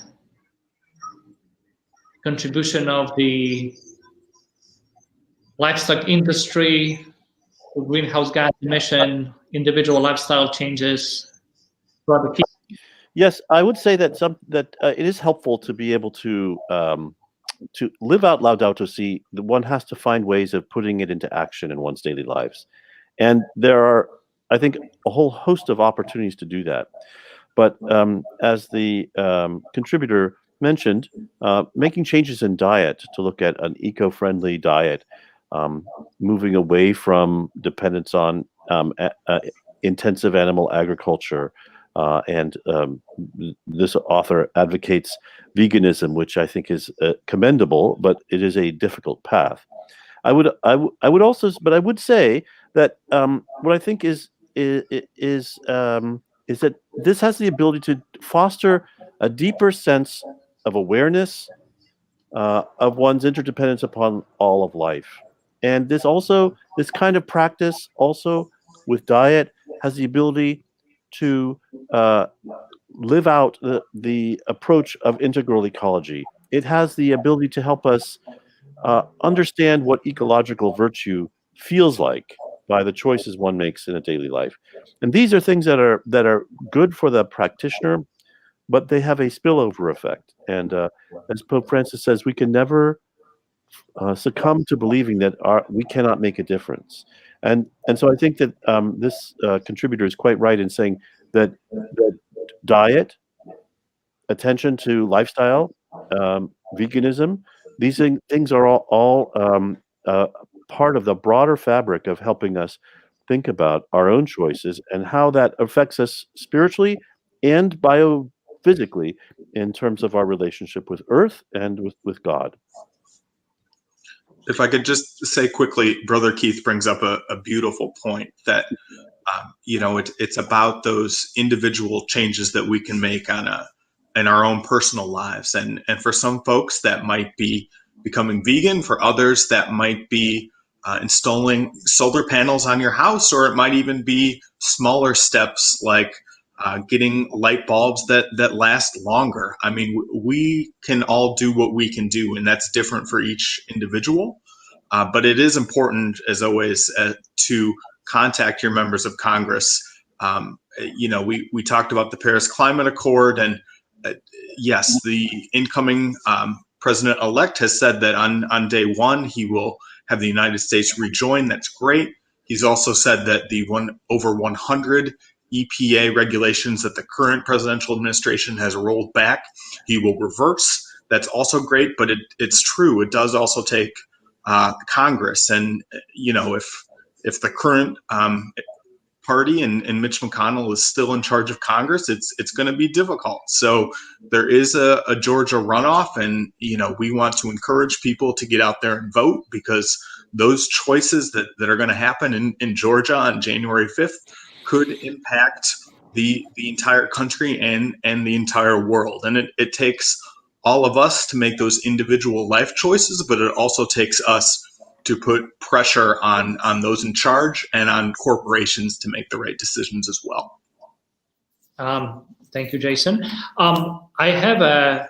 Contribution of the livestock industry, greenhouse gas emission, individual lifestyle changes. Yes, I would say that it is helpful to be able to live out Laudato Si. One has to find ways of putting it into action in one's daily lives, and there are, I think, a whole host of opportunities to do that. But as the contributor mentioned, making changes in diet to look at an eco-friendly diet, moving away from dependence on intensive animal agriculture, and this author advocates veganism, which I think is commendable, but it is a difficult path. I would say that what I think is that this has the ability to foster a deeper sense of awareness of one's interdependence upon all of life. And this kind of practice also with diet has the ability to live out the approach of integral ecology. It has the ability to help us understand what ecological virtue feels like by the choices one makes in a daily life. And these are things that are good for the practitioner, but they have a spillover effect. And as Pope Francis says, we can never succumb to believing that we cannot make a difference. And so I think that this contributor is quite right in saying that diet, attention to lifestyle, veganism, these things are all part of the broader fabric of helping us think about our own choices and how that affects us spiritually and biophysically in terms of our relationship with Earth and with God. If I could just say quickly, Brother Keith brings up a beautiful point that, it's about those individual changes that we can make in our own personal lives. And for some folks that might be becoming vegan, for others that might be installing solar panels on your house, or it might even be smaller steps like getting light bulbs that last longer. I mean, we can all do what we can do, and that's different for each individual. But it is important, as always, to contact your members of Congress. We talked about the Paris Climate Accord, and yes, the incoming president-elect has said that on day one he will have the United States rejoin. That's great. He's also said that the over 100 EPA regulations that the current presidential administration has rolled back, he will reverse. That's also great, but it's true. It does also take Congress, and if the current party and Mitch McConnell is still in charge of Congress, it's going to be difficult. So there is a Georgia runoff, and we want to encourage people to get out there and vote, because those choices that are going to happen in Georgia on January 5th could impact the entire country and the entire world. And it takes all of us to make those individual life choices, but it also takes us to put pressure on those in charge and on corporations to make the right decisions as well. Thank you, Jason. I have a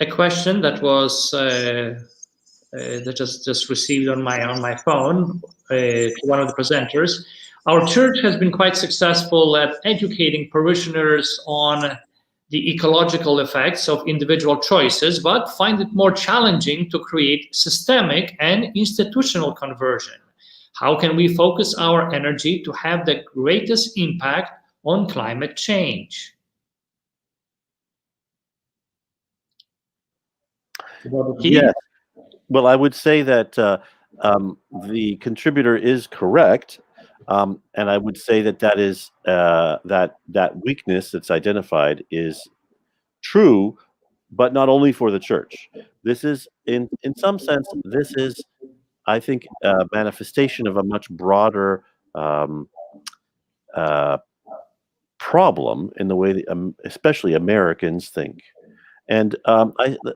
question that was that just received on my phone to one of the presenters. Our church has been quite successful at educating parishioners on the ecological effects of individual choices, but find it more challenging to create systemic and institutional conversion. How can we focus our energy to have the greatest impact on climate change? Yes. Well, I would say that the contributor is correct. And I would say that is that weakness that's identified is true, but not only for the church. This is, in some sense, this is, I think, a manifestation of a much broader problem in the way that, especially Americans think. And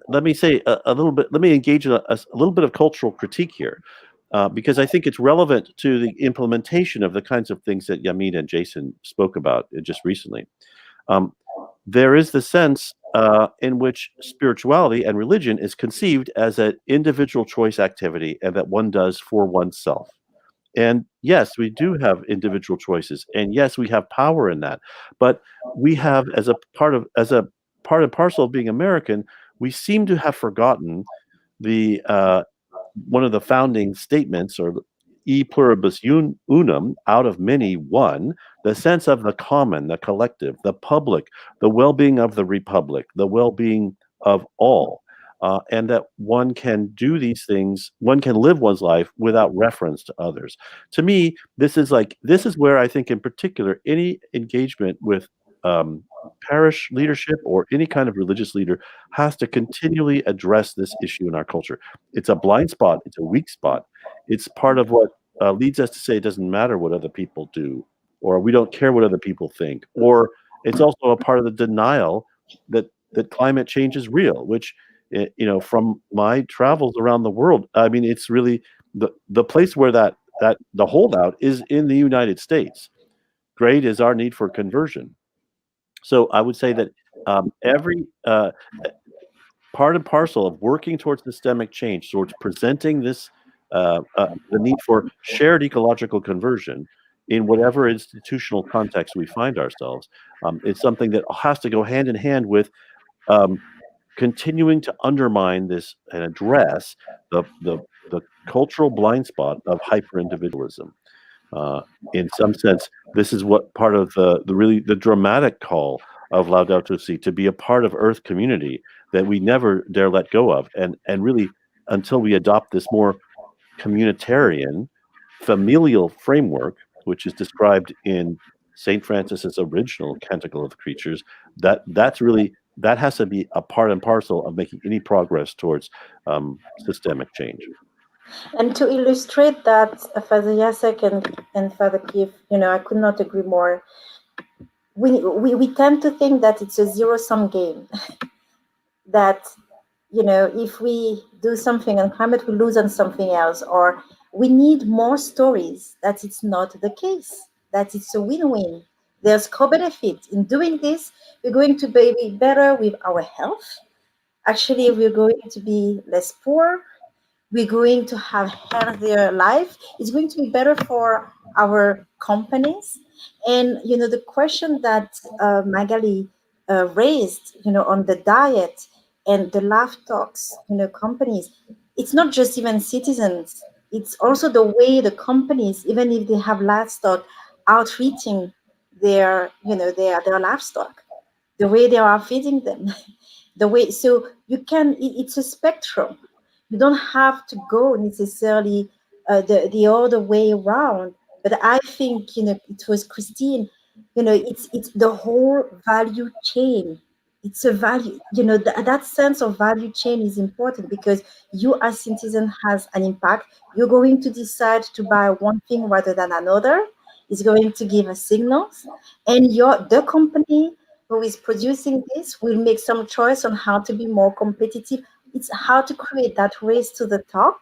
let me say a little bit. Let me engage in a little bit of cultural critique here. Because I think it's relevant to the implementation of the kinds of things that Yamide and Jason spoke about just recently. There is the sense in which spirituality and religion is conceived as an individual choice activity, and that one does for oneself. And yes, we do have individual choices, and yes, we have power in that. But we have, as a part and parcel of being American, we seem to have forgotten the one of the founding statements, or e pluribus unum, out of many one, the sense of the common, the collective, the public, the well-being of the republic, the well-being of all, and that one can do these things, one can live one's life without reference to others. To me, this is where I think in particular any engagement with parish leadership or any kind of religious leader has to continually address this issue in our culture. It's a blind spot. It's a weak spot. It's part of what leads us to say it doesn't matter what other people do, or we don't care what other people think, or it's also a part of the denial that climate change is real, which, from my travels around the world, I mean, it's really the place where that the holdout is in the United States. Great is our need for conversion. So I would say that every part and parcel of working towards systemic change, towards presenting this, the need for shared ecological conversion in whatever institutional context we find ourselves, is something that has to go hand in hand with continuing to undermine this and address the cultural blind spot of hyper-individualism. In some sense, this is what part of the dramatic call of Laudato Si, to be a part of Earth community that we never dare let go of, and really until we adopt this more communitarian, familial framework, which is described in St. Francis's original Canticle of the Creatures, that has to be a part and parcel of making any progress towards systemic change. And to illustrate that, Father Jacek and Father Keith, I could not agree more. We tend to think that it's a zero-sum game, that, if we do something on climate, we lose on something else, or we need more stories that it's not the case, that it's a win-win. There's co-benefit. In doing this, we're going to be better with our health. Actually, we're going to be less poor. We're going to have healthier life. It's going to be better for our companies. And, the question that Magali raised, on the diet and the laugh talks, companies, it's not just even citizens. It's also the way the companies, even if they have livestock, outreaching, their livestock, the way they are feeding them, the way. So you can. It's a spectrum. You don't have to go necessarily the other way around. But I think it was Christine. It's the whole value chain. It's a value. That sense of value chain is important because you as citizen has an impact. You're going to decide to buy one thing rather than another. It's going to give us signals, and the company who is producing this will make some choice on how to be more competitive. It's how to create that race to the top,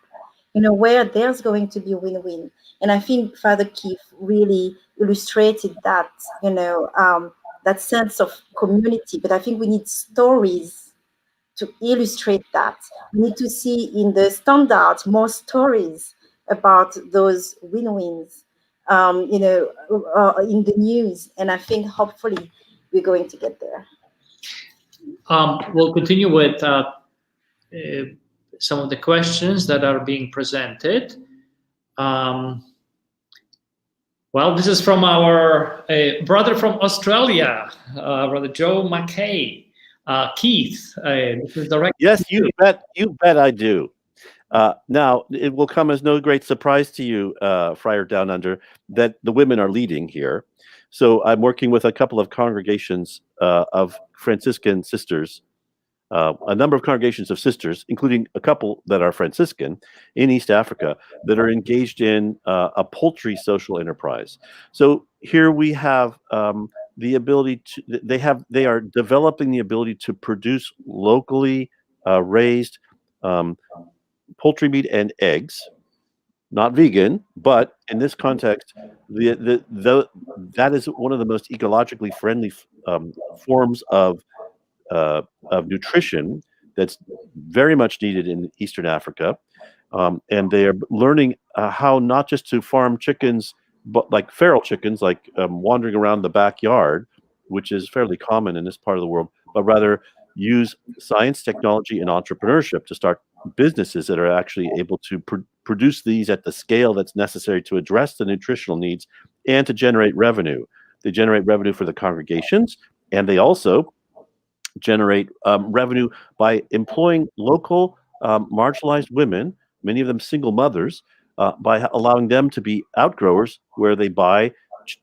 where there's going to be win-win. And I think Father Keith really illustrated that, that sense of community. But I think we need stories to illustrate that. We need to see in the standards more stories about those win-wins, in the news. And I think hopefully we're going to get there. We'll continue with some of the questions that are being presented. Well, this is from our brother from Australia, Brother Joe McKay. Keith, this is direct. Yes, you bet I do. Now, it will come as no great surprise to you, Friar Down Under, that the women are leading here. So I'm working with a couple of congregations of Franciscan sisters, a number of congregations of sisters, including a couple that are Franciscan in East Africa, that are engaged in a poultry social enterprise. So here we have the ability to, they are developing the ability to produce locally raised poultry meat and eggs, not vegan, but in this context, that is one of the most ecologically friendly forms of nutrition that's very much needed in Eastern Africa. And they are learning how not just to farm chickens, but like feral chickens, like wandering around the backyard, which is fairly common in this part of the world, but rather use science, technology, and entrepreneurship to start businesses that are actually able to produce these at the scale that's necessary to address the nutritional needs and to generate revenue. They generate revenue for the congregations, and they also generate revenue by employing local marginalized women, many of them single mothers, by allowing them to be outgrowers, where they buy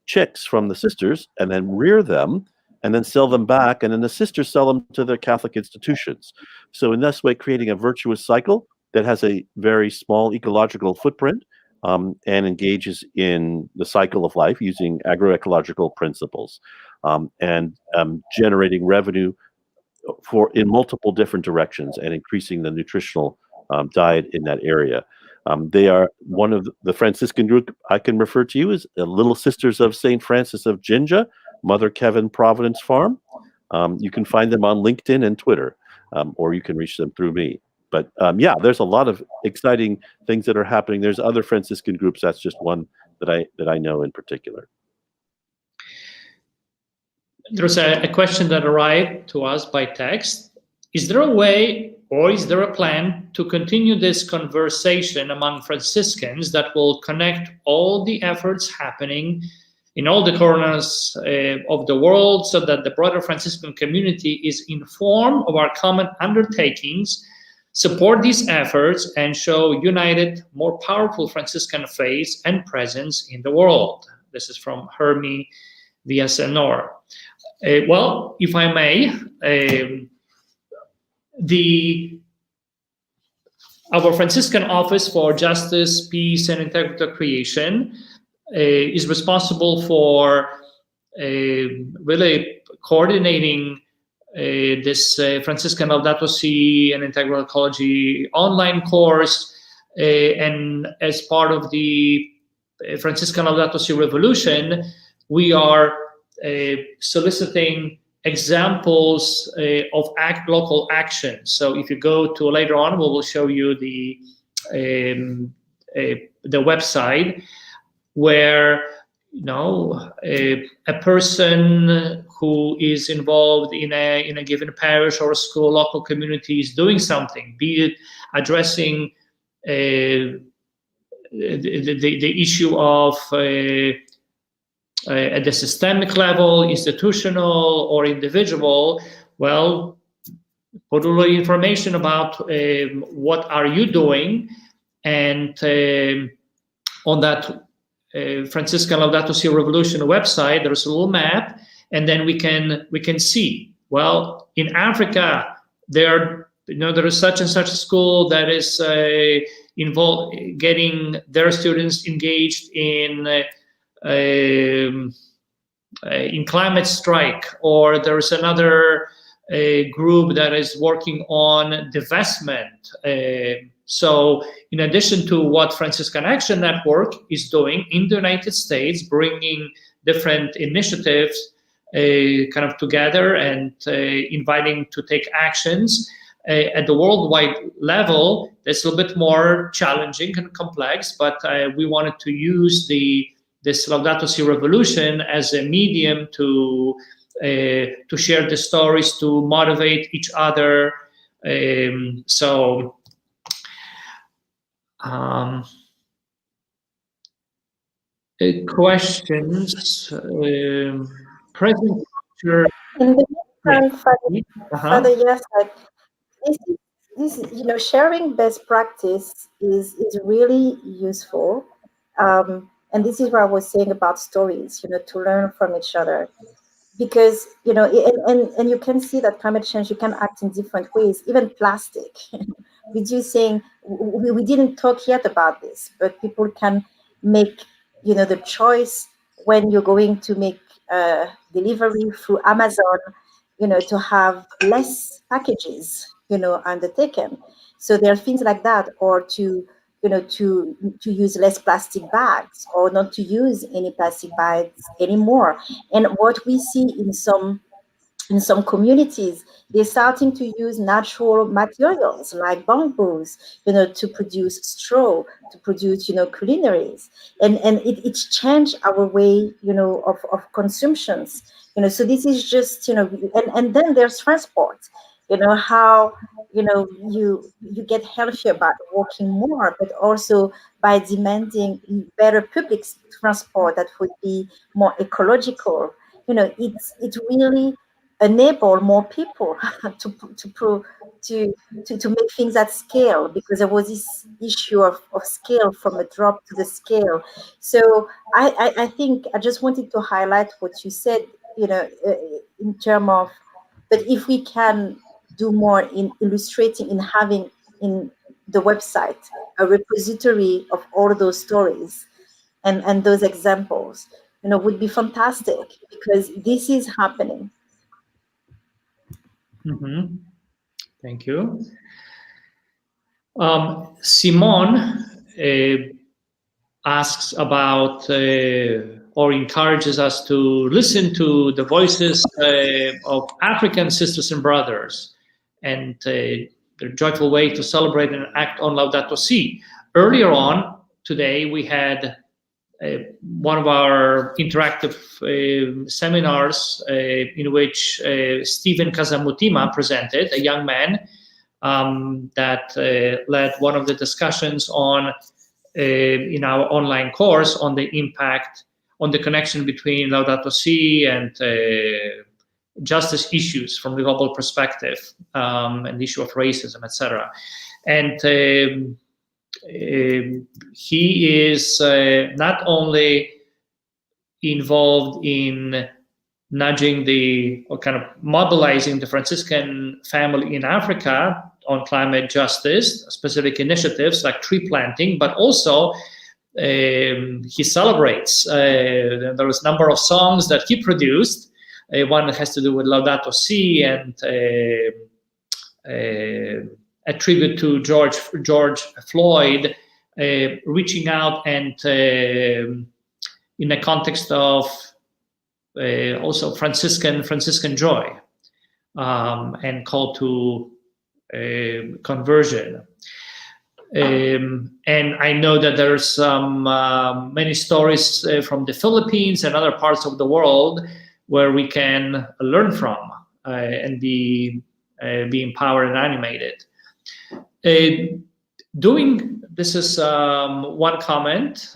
chicks from the sisters and then rear them and then sell them back, and then the sisters sell them to their Catholic institutions. So in this way, creating a virtuous cycle that has a very small ecological footprint and engages in the cycle of life using agroecological principles, and generating revenue in multiple different directions and increasing the nutritional diet in that area. They are one of the Franciscan group I can refer to you as the Little Sisters of St. Francis of Jinja, Mother Kevin Providence Farm. You can find them on LinkedIn and Twitter, or you can reach them through me. But yeah, there's a lot of exciting things that are happening. There's other Franciscan groups. That's just one that I know in particular. There's a question that arrived to us by text. Is there a way, or is there a plan to continue this conversation among Franciscans that will connect all the efforts happening in all the corners of the world, so that the broader Franciscan community is informed of our common undertakings, support these efforts, and show united, more powerful Franciscan faith and presence in the world? This is from Hermie Villasenor. Well, if I may, our Franciscan Office for Justice, Peace, and Integrity of Creation is responsible for really coordinating this Franciscan Laudato Si and Integral Ecology online course, and as part of the Franciscan Laudato Si Revolution, we are soliciting examples of local action. So if you go to later on, we will show you the website where a person who is involved in a given parish or a school, local community is doing something, be it addressing the issue of at the systemic level, institutional or individual, well, put all the information about what are you doing, and on that Franciscan Laudato Si Revolution website, there's a little map, and then we can see, well, in Africa there is such and such a school that is involved, getting their students engaged in climate strike, or there's another group that is working on divestment. So in addition to what Franciscan Action Network is doing in the United States, bringing different initiatives kind of together and inviting to take actions at the worldwide level, that's a little bit more challenging and complex, but we wanted to use this Laudato Si revolution as a medium to share the stories, to motivate each other. Questions. Present picture. In the meantime, Father, yes, like this, sharing best practice is really useful. And this is what I was saying about stories, to learn from each other. Because, and you can see that climate change, you can act in different ways, even plastic. Reducing, we didn't talk yet about this, but people can make, the choice when you're going to make delivery through Amazon, to have less packages, undertaken. So there are things like that, or to use less plastic bags, or not to use any plastic bags anymore. And what we see in some communities, they're starting to use natural materials like bamboos, to produce straw, to produce, culinaries. And it's changed our way, of consumptions. So this is just, and then there's transport, how, you get healthier by walking more, but also by demanding better public transport that would be more ecological. It's really enable more people to make things at scale, because there was this issue of scale, from a drop to the scale. So I think I just wanted to highlight what you said, in terms of, but if we can do more in illustrating, in having in the website a repository of all those stories and those examples, would be fantastic, because this is happening. Mm-hmm. Thank you. Simone asks about or encourages us to listen to the voices of African sisters and brothers, and their joyful way to celebrate and act on Laudato Si. Earlier on today, we had one of our interactive seminars in which Stephen Kazamutima presented, a young man that led one of the discussions on in our online course on the impact, on the connection between Laudato Si and justice issues from the global perspective, and the issue of racism, etc. And he is not only involved in nudging or kind of mobilizing the Franciscan family in Africa on climate justice, specific initiatives like tree planting, but also he celebrates. There was a number of songs that he produced. One that has to do with Laudato Si and a tribute to George Floyd, reaching out and in the context of also Franciscan joy, and call to conversion. And I know that there's some many stories from the Philippines and other parts of the world where we can learn from and be empowered and animated. This is one comment.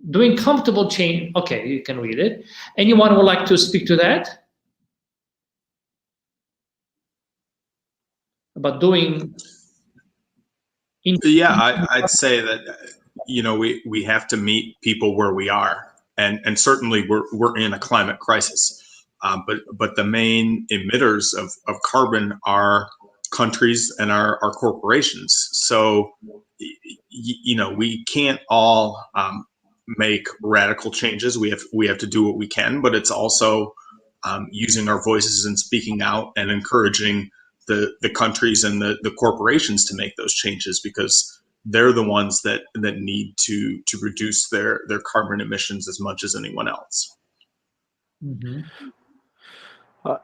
Doing comfortable change. Okay, you can read it. Anyone would like to speak to that? About doing. Yeah, I'd say that we have to meet people where we are, and certainly we're in a climate crisis. But the main emitters of carbon are countries and our corporations. So we can't all make radical changes. We have to do what we can, but it's also using our voices and speaking out and encouraging the countries and the corporations to make those changes, because they're the ones that need to reduce their carbon emissions as much as anyone else. Mm-hmm.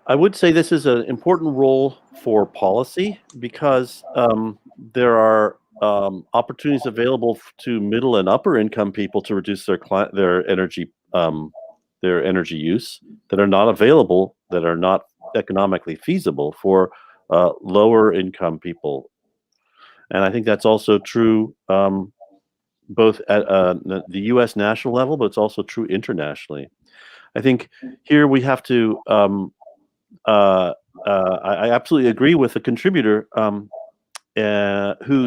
I would say this is an important role for policy, because there are opportunities available to middle and upper income people to reduce their energy use that are not available, that are not economically feasible for lower income people. And I think that's also true both at the U.S. national level, but it's also true internationally. I think here we have to. I absolutely agree with the contributor who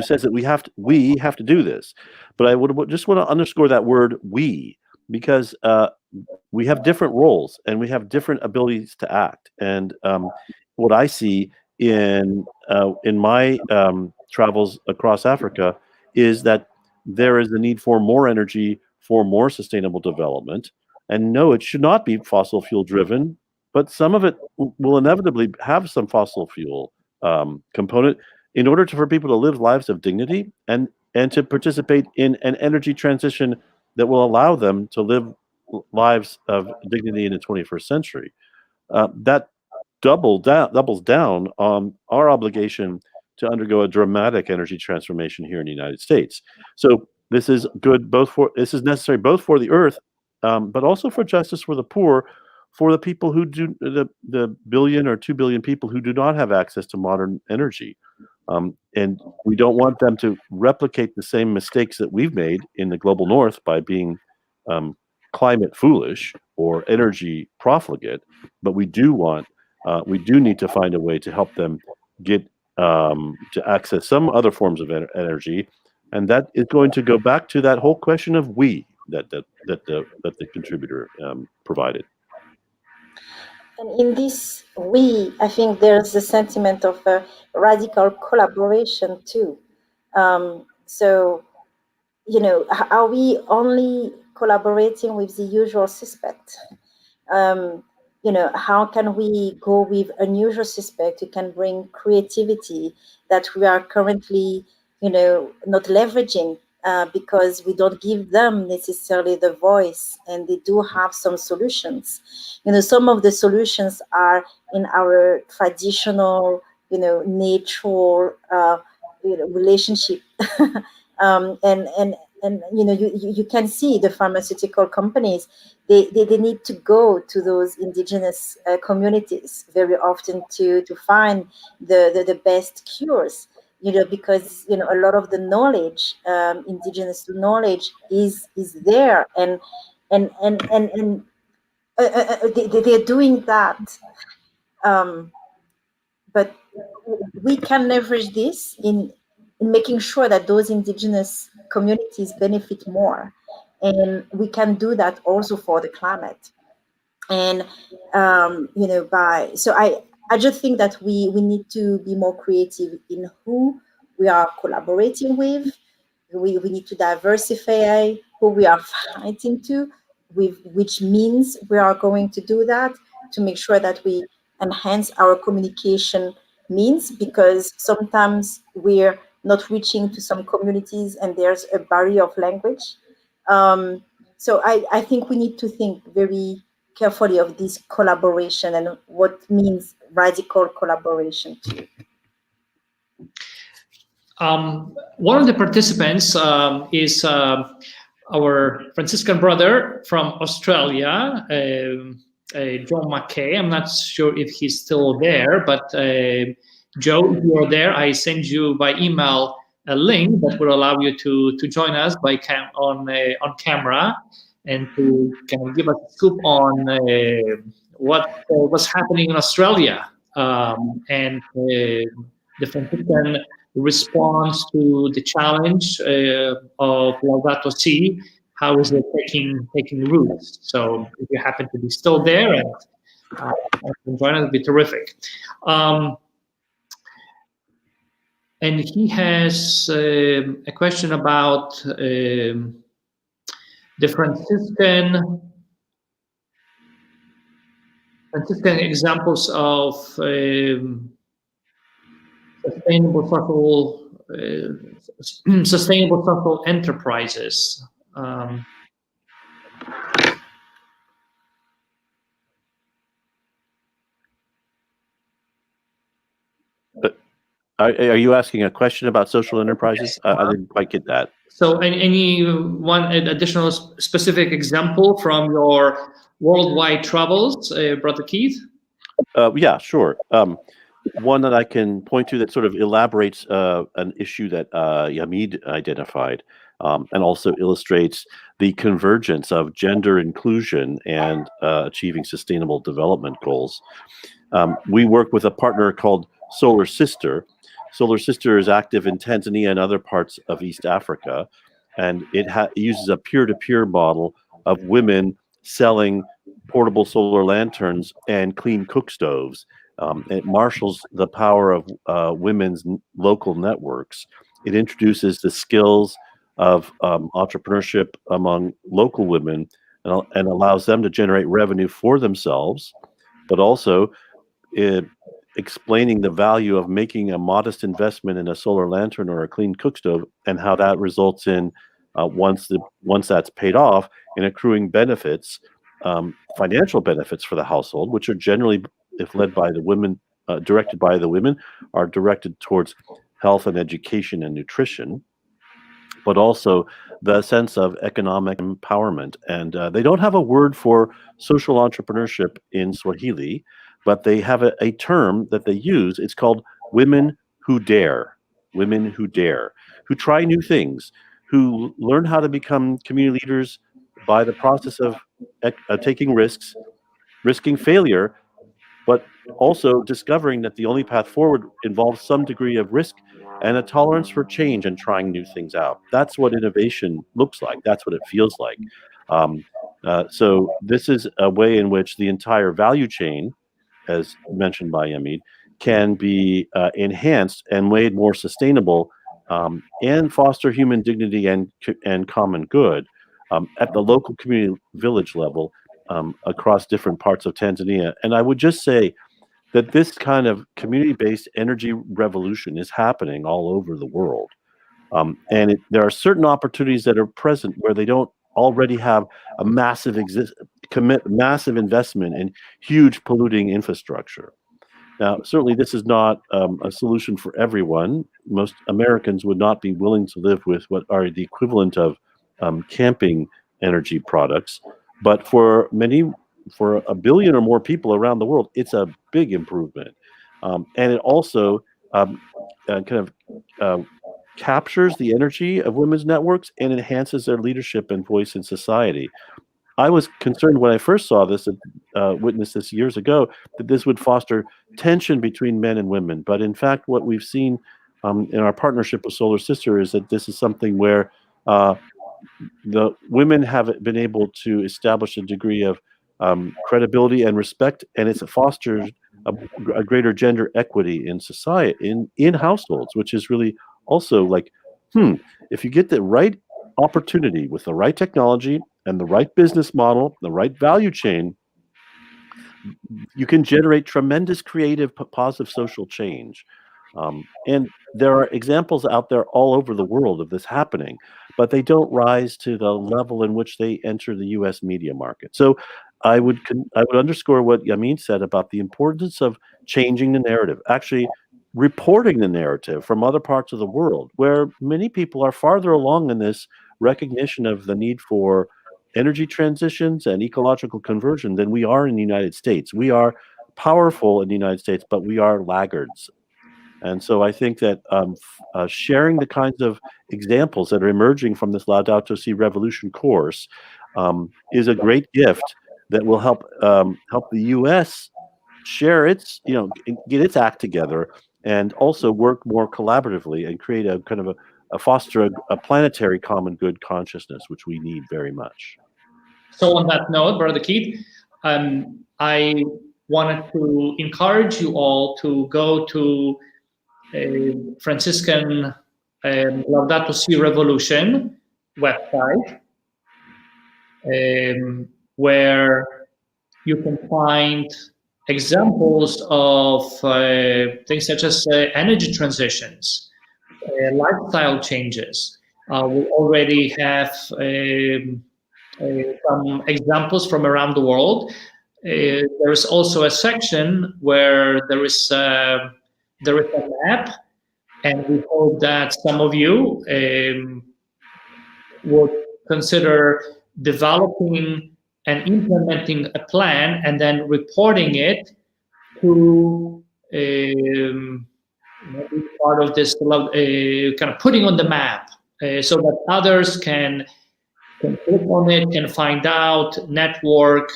says that we have to do this. But I would just want to underscore that word "we," because we have different roles and we have different abilities to act. And what I see in my travels across Africa is that there is a need for more energy, for more sustainable development. And no, it should not be fossil fuel driven, but some of it will inevitably have some fossil fuel component in order for people to live lives of dignity and to participate in an energy transition that will allow them to live lives of dignity in the 21st century. That doubles down on our obligation to undergo a dramatic energy transformation here in the United States. So this is good this is necessary both for the earth, but also for justice for the poor, for the people who do the billion or 2 billion people who do not have access to modern energy. And we don't want them to replicate the same mistakes that we've made in the global north by being climate foolish or energy profligate, but we do need to find a way to help them get to access some other forms of energy, and that is going to go back to that whole question of we that the contributor provided. And in this we, I think there's a sentiment of radical collaboration too. So, are we only collaborating with the usual suspect? How can we go with unusual suspect who can bring creativity that we are currently, not leveraging because we don't give them necessarily the voice, and they do have some solutions. Some of the solutions are in our traditional, natural, relationship. And you can see the pharmaceutical companies, they need to go to those indigenous communities very often to find the best cures, because a lot of the knowledge, indigenous knowledge is there, and they're doing that, but we can leverage this in making sure that those indigenous communities benefit more, and we can do that also for the climate. And I just think that we need to be more creative in who we are collaborating with. We need to diversify who we are fighting to, with which means we are going to do that, to make sure that we enhance our communication means, because sometimes we're not reaching to some communities and there's a barrier of language. So I think we need to think very carefully of this collaboration and what means radical collaboration too. One of the participants is our Franciscan brother from Australia, John McKay. I'm not sure if he's still there, but Joe, if you're there, I send you by email a link that will allow you to join us on camera and to kind of give us a scoop on what's happening in Australia and the Franciscan response to the challenge of Laudato Si. How is it taking roots? So if you happen to be still there and join us, it'd be terrific. And he has a question about the Franciscan examples of sustainable social enterprises. Are you asking a question about social enterprises? I didn't quite get that. So any one additional specific example from your worldwide travels, Brother Keith? Yeah, sure. One that I can point to that sort of elaborates an issue that Yamide identified and also illustrates the convergence of gender inclusion and achieving sustainable development goals. We work with a partner called Solar Sister. Solar Sister is active in Tanzania and other parts of East Africa, and it uses a peer-to-peer model of women selling portable solar lanterns and clean cook stoves. It marshals the power of women's local networks. It introduces the skills of entrepreneurship among local women and allows them to generate revenue for themselves, but also explaining the value of making a modest investment in a solar lantern or a clean cook stove and how that results in, once that's paid off, in accruing benefits, financial benefits for the household, which are generally, if led by the women, directed by the women, are directed towards health and education and nutrition, but also the sense of economic empowerment. And they don't have a word for social entrepreneurship in Swahili, but they have a term that they use. It's called women who dare, who try new things, who learn how to become community leaders by the process of taking risks, risking failure, but also discovering that the only path forward involves some degree of risk and a tolerance for change and trying new things out. That's what innovation looks like. That's what it feels like. So this is a way in which the entire value chain, as mentioned by Yamide, can be enhanced and made more sustainable and foster human dignity and common good at the local community village level across different parts of Tanzania. And I would just say that this kind of community-based energy revolution is happening all over the world. And there are certain opportunities that are present where they don't already have a massive investment in huge polluting infrastructure. Now, certainly this is not a solution for everyone. Most Americans would not be willing to live with what are the equivalent of camping energy products. But for a billion or more people around the world, it's a big improvement. And it also captures the energy of women's networks and enhances their leadership and voice in society. I was concerned when I first saw this, witnessed this years ago, that this would foster tension between men and women. But in fact, what we've seen in our partnership with Solar Sister is that this is something where the women have been able to establish a degree of credibility and respect, and it's fostered a greater gender equity in society, in households, which is really also like, if you get the right opportunity with the right technology and the right business model, the right value chain, you can generate tremendous creative, positive social change. And there are examples out there all over the world of this happening, but they don't rise to the level in which they enter the U.S. media market. So I would underscore what Yamide said about the importance of changing the narrative, actually reporting the narrative from other parts of the world, where many people are farther along in this recognition of the need for energy transitions and ecological conversion than we are in the United States. We are powerful in the United States, but we are laggards. And so I think that sharing the kinds of examples that are emerging from this Laudato Si Revolution course is a great gift that will help the U.S. share its, get its act together, and also work more collaboratively and create a kind of foster a planetary common good consciousness, which we need very much. So on that note, Brother Keith, I wanted to encourage you all to go to Franciscan Laudato Si Revolution website, where you can find examples of things such as energy transitions, lifestyle changes. We already have some examples from around the world. There is also a section where there is a map, and we hope that some of you would consider developing and implementing a plan and then reporting it to part of this kind of putting on the map, so that others can click on it, can find out, network,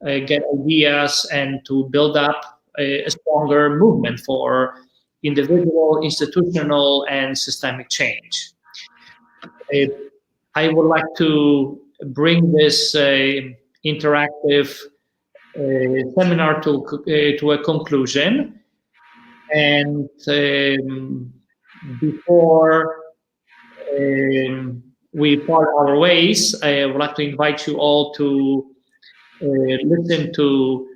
get ideas, and to build up a stronger movement for individual, institutional, and systemic change. I would like to bring this interactive seminar to a conclusion. And before we part our ways, I would like to invite you all to listen to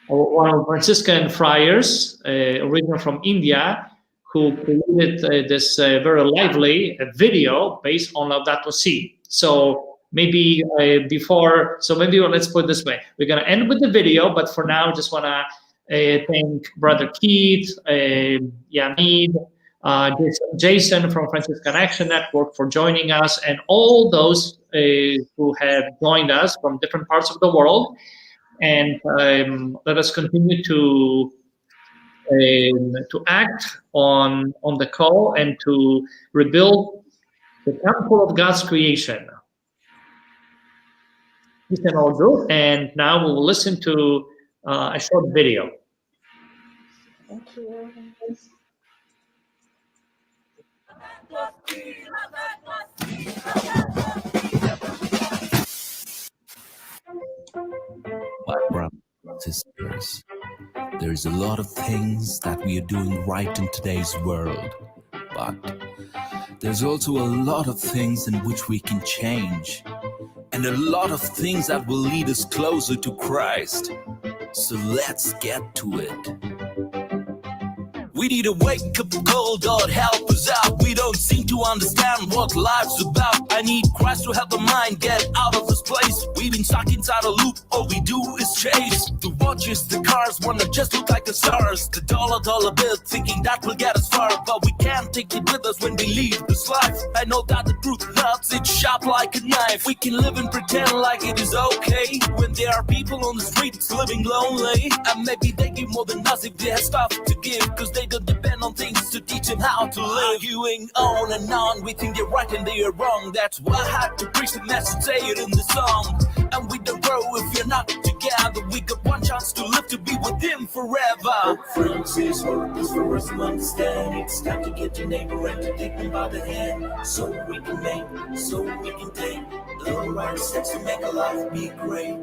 one of Franciscan friars, originally from India, who created this very lively video based on Laudato Si. So maybe let's put it this way. We're going to end with the video, but for now, just want to thank Brother Keith, Yamide, Jason from Franciscan Action Network for joining us, and all those who have joined us from different parts of the world. And let us continue to act on the call and to rebuild the temple of God's creation. Peace and all good. And now we will listen to a short video. Thank you. My brothers and sisters, there's a lot of things that we are doing right in today's world, but there's also a lot of things in which we can change, and a lot of things that will lead us closer to Christ. So let's get to it. We need a wake-up call, God help us out. We don't seem to understand what life's about. I need Christ to help the mind get out of this place. We've been stuck inside a loop, all we do is chase. The watches, the cars wanna just look like the stars. The dollar bill, thinking that will get us far. But we can't take it with us when we leave this life. I know that the truth hurts, it's sharp like a knife. We can live and pretend like it is okay, when there are people on the streets living lonely. And maybe they give more than us if they have stuff to give, cause they don't depend on things to teach them how to live. Arguing on and on, we think they're right and they are wrong. That's why I had to preach the message, say it in the song. And we don't grow if you're not together. We got one chance to live, to be with him forever. Hope, friends, is hope is for us to understand. It's time to get your neighbor and to take them by the hand, so we can make, so we can take the right steps to make our life be great.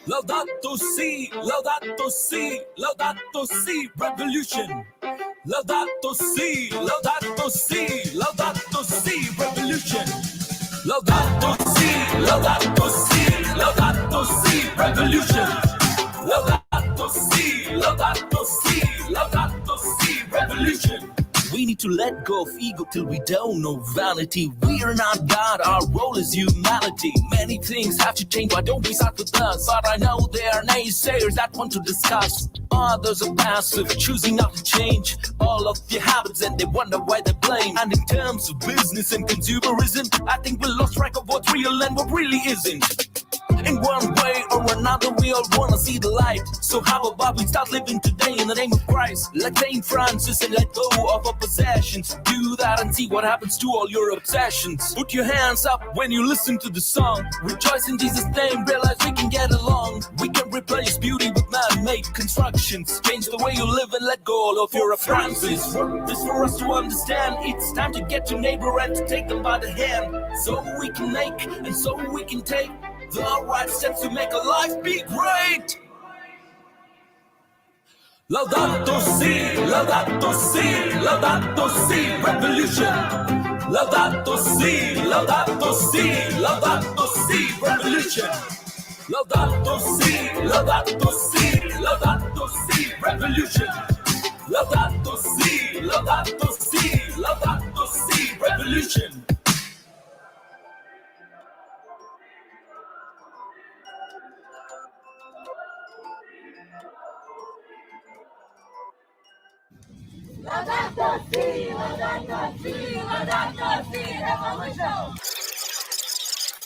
Laudato Si, Laudato Si, Laudato Si, Revolution. Laudato Si, Laudato Si, Laudato Si, Revolution. Laudato Si, Laudato Si, Laudato Si, Revolution. Laudato Si, Laudato Si, Laudato Si, Revolution. We need to let go of ego till we don't know vanity. We are not God, our role is humanity. Many things have to change, why don't we start with us? But I know there are naysayers that want to discuss. Others are passive, choosing not to change all of their habits, and they wonder why they blame. And in terms of business and consumerism, I think we lost track of what's real and what really isn't. In one way or another, we all wanna see the light. So how about we start living today in the name of Christ? Like Saint Francis and let go of our possessions. Do that and see what happens to all your obsessions. Put your hands up when you listen to the song. Rejoice in Jesus' name, realize we can get along. We can replace beauty with man-made constructions. Change the way you live and let go of your Francis. Work is for us to understand. It's time to get your neighbor and to take them by the hand. So we can make and so we can take the right steps to make a life be great. Laudato Si, Laudato Si, Laudato Si, revolution. Laudato Si, Laudato Si, Laudato Si, revolution. Laudato Si, Laudato Si, Laudato Si, revolution. Laudato Si, Laudato Si, Laudato Si, revolution. Laudato Si, Laudato Si, Laudato Si, revolution.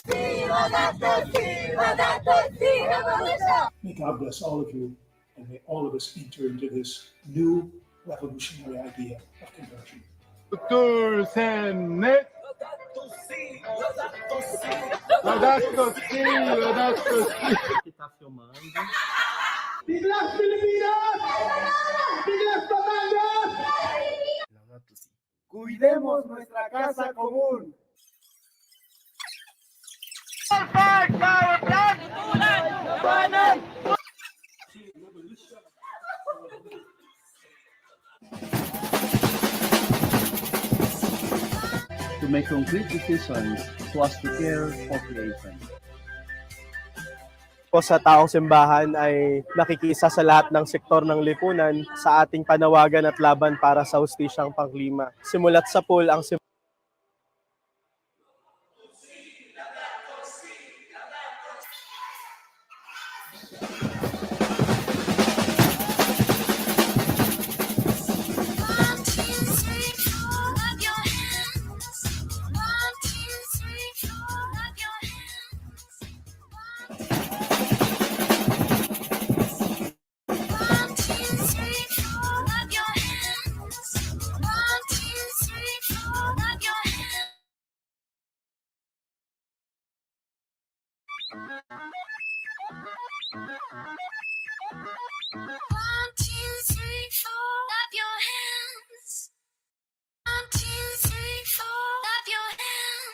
Si, Laudato Si, Laudato Si, revolution. May God bless all of you, and may all of us enter into this new revolutionary idea of conversion. Laudato Si, Laudato Si, Laudato Si. Tá filmando. Biglas Pilipinas! Biglas Batangas! Laudato Si. Cuidemos nuestra casa común. To make concrete decisions so as to care for creation. Po sa taong simbahan ay nakikisa sa lahat ng sektor ng lipunan sa ating panawagan at laban para sa hustisyang pangklima. Simulat sa pool ang One, two, three.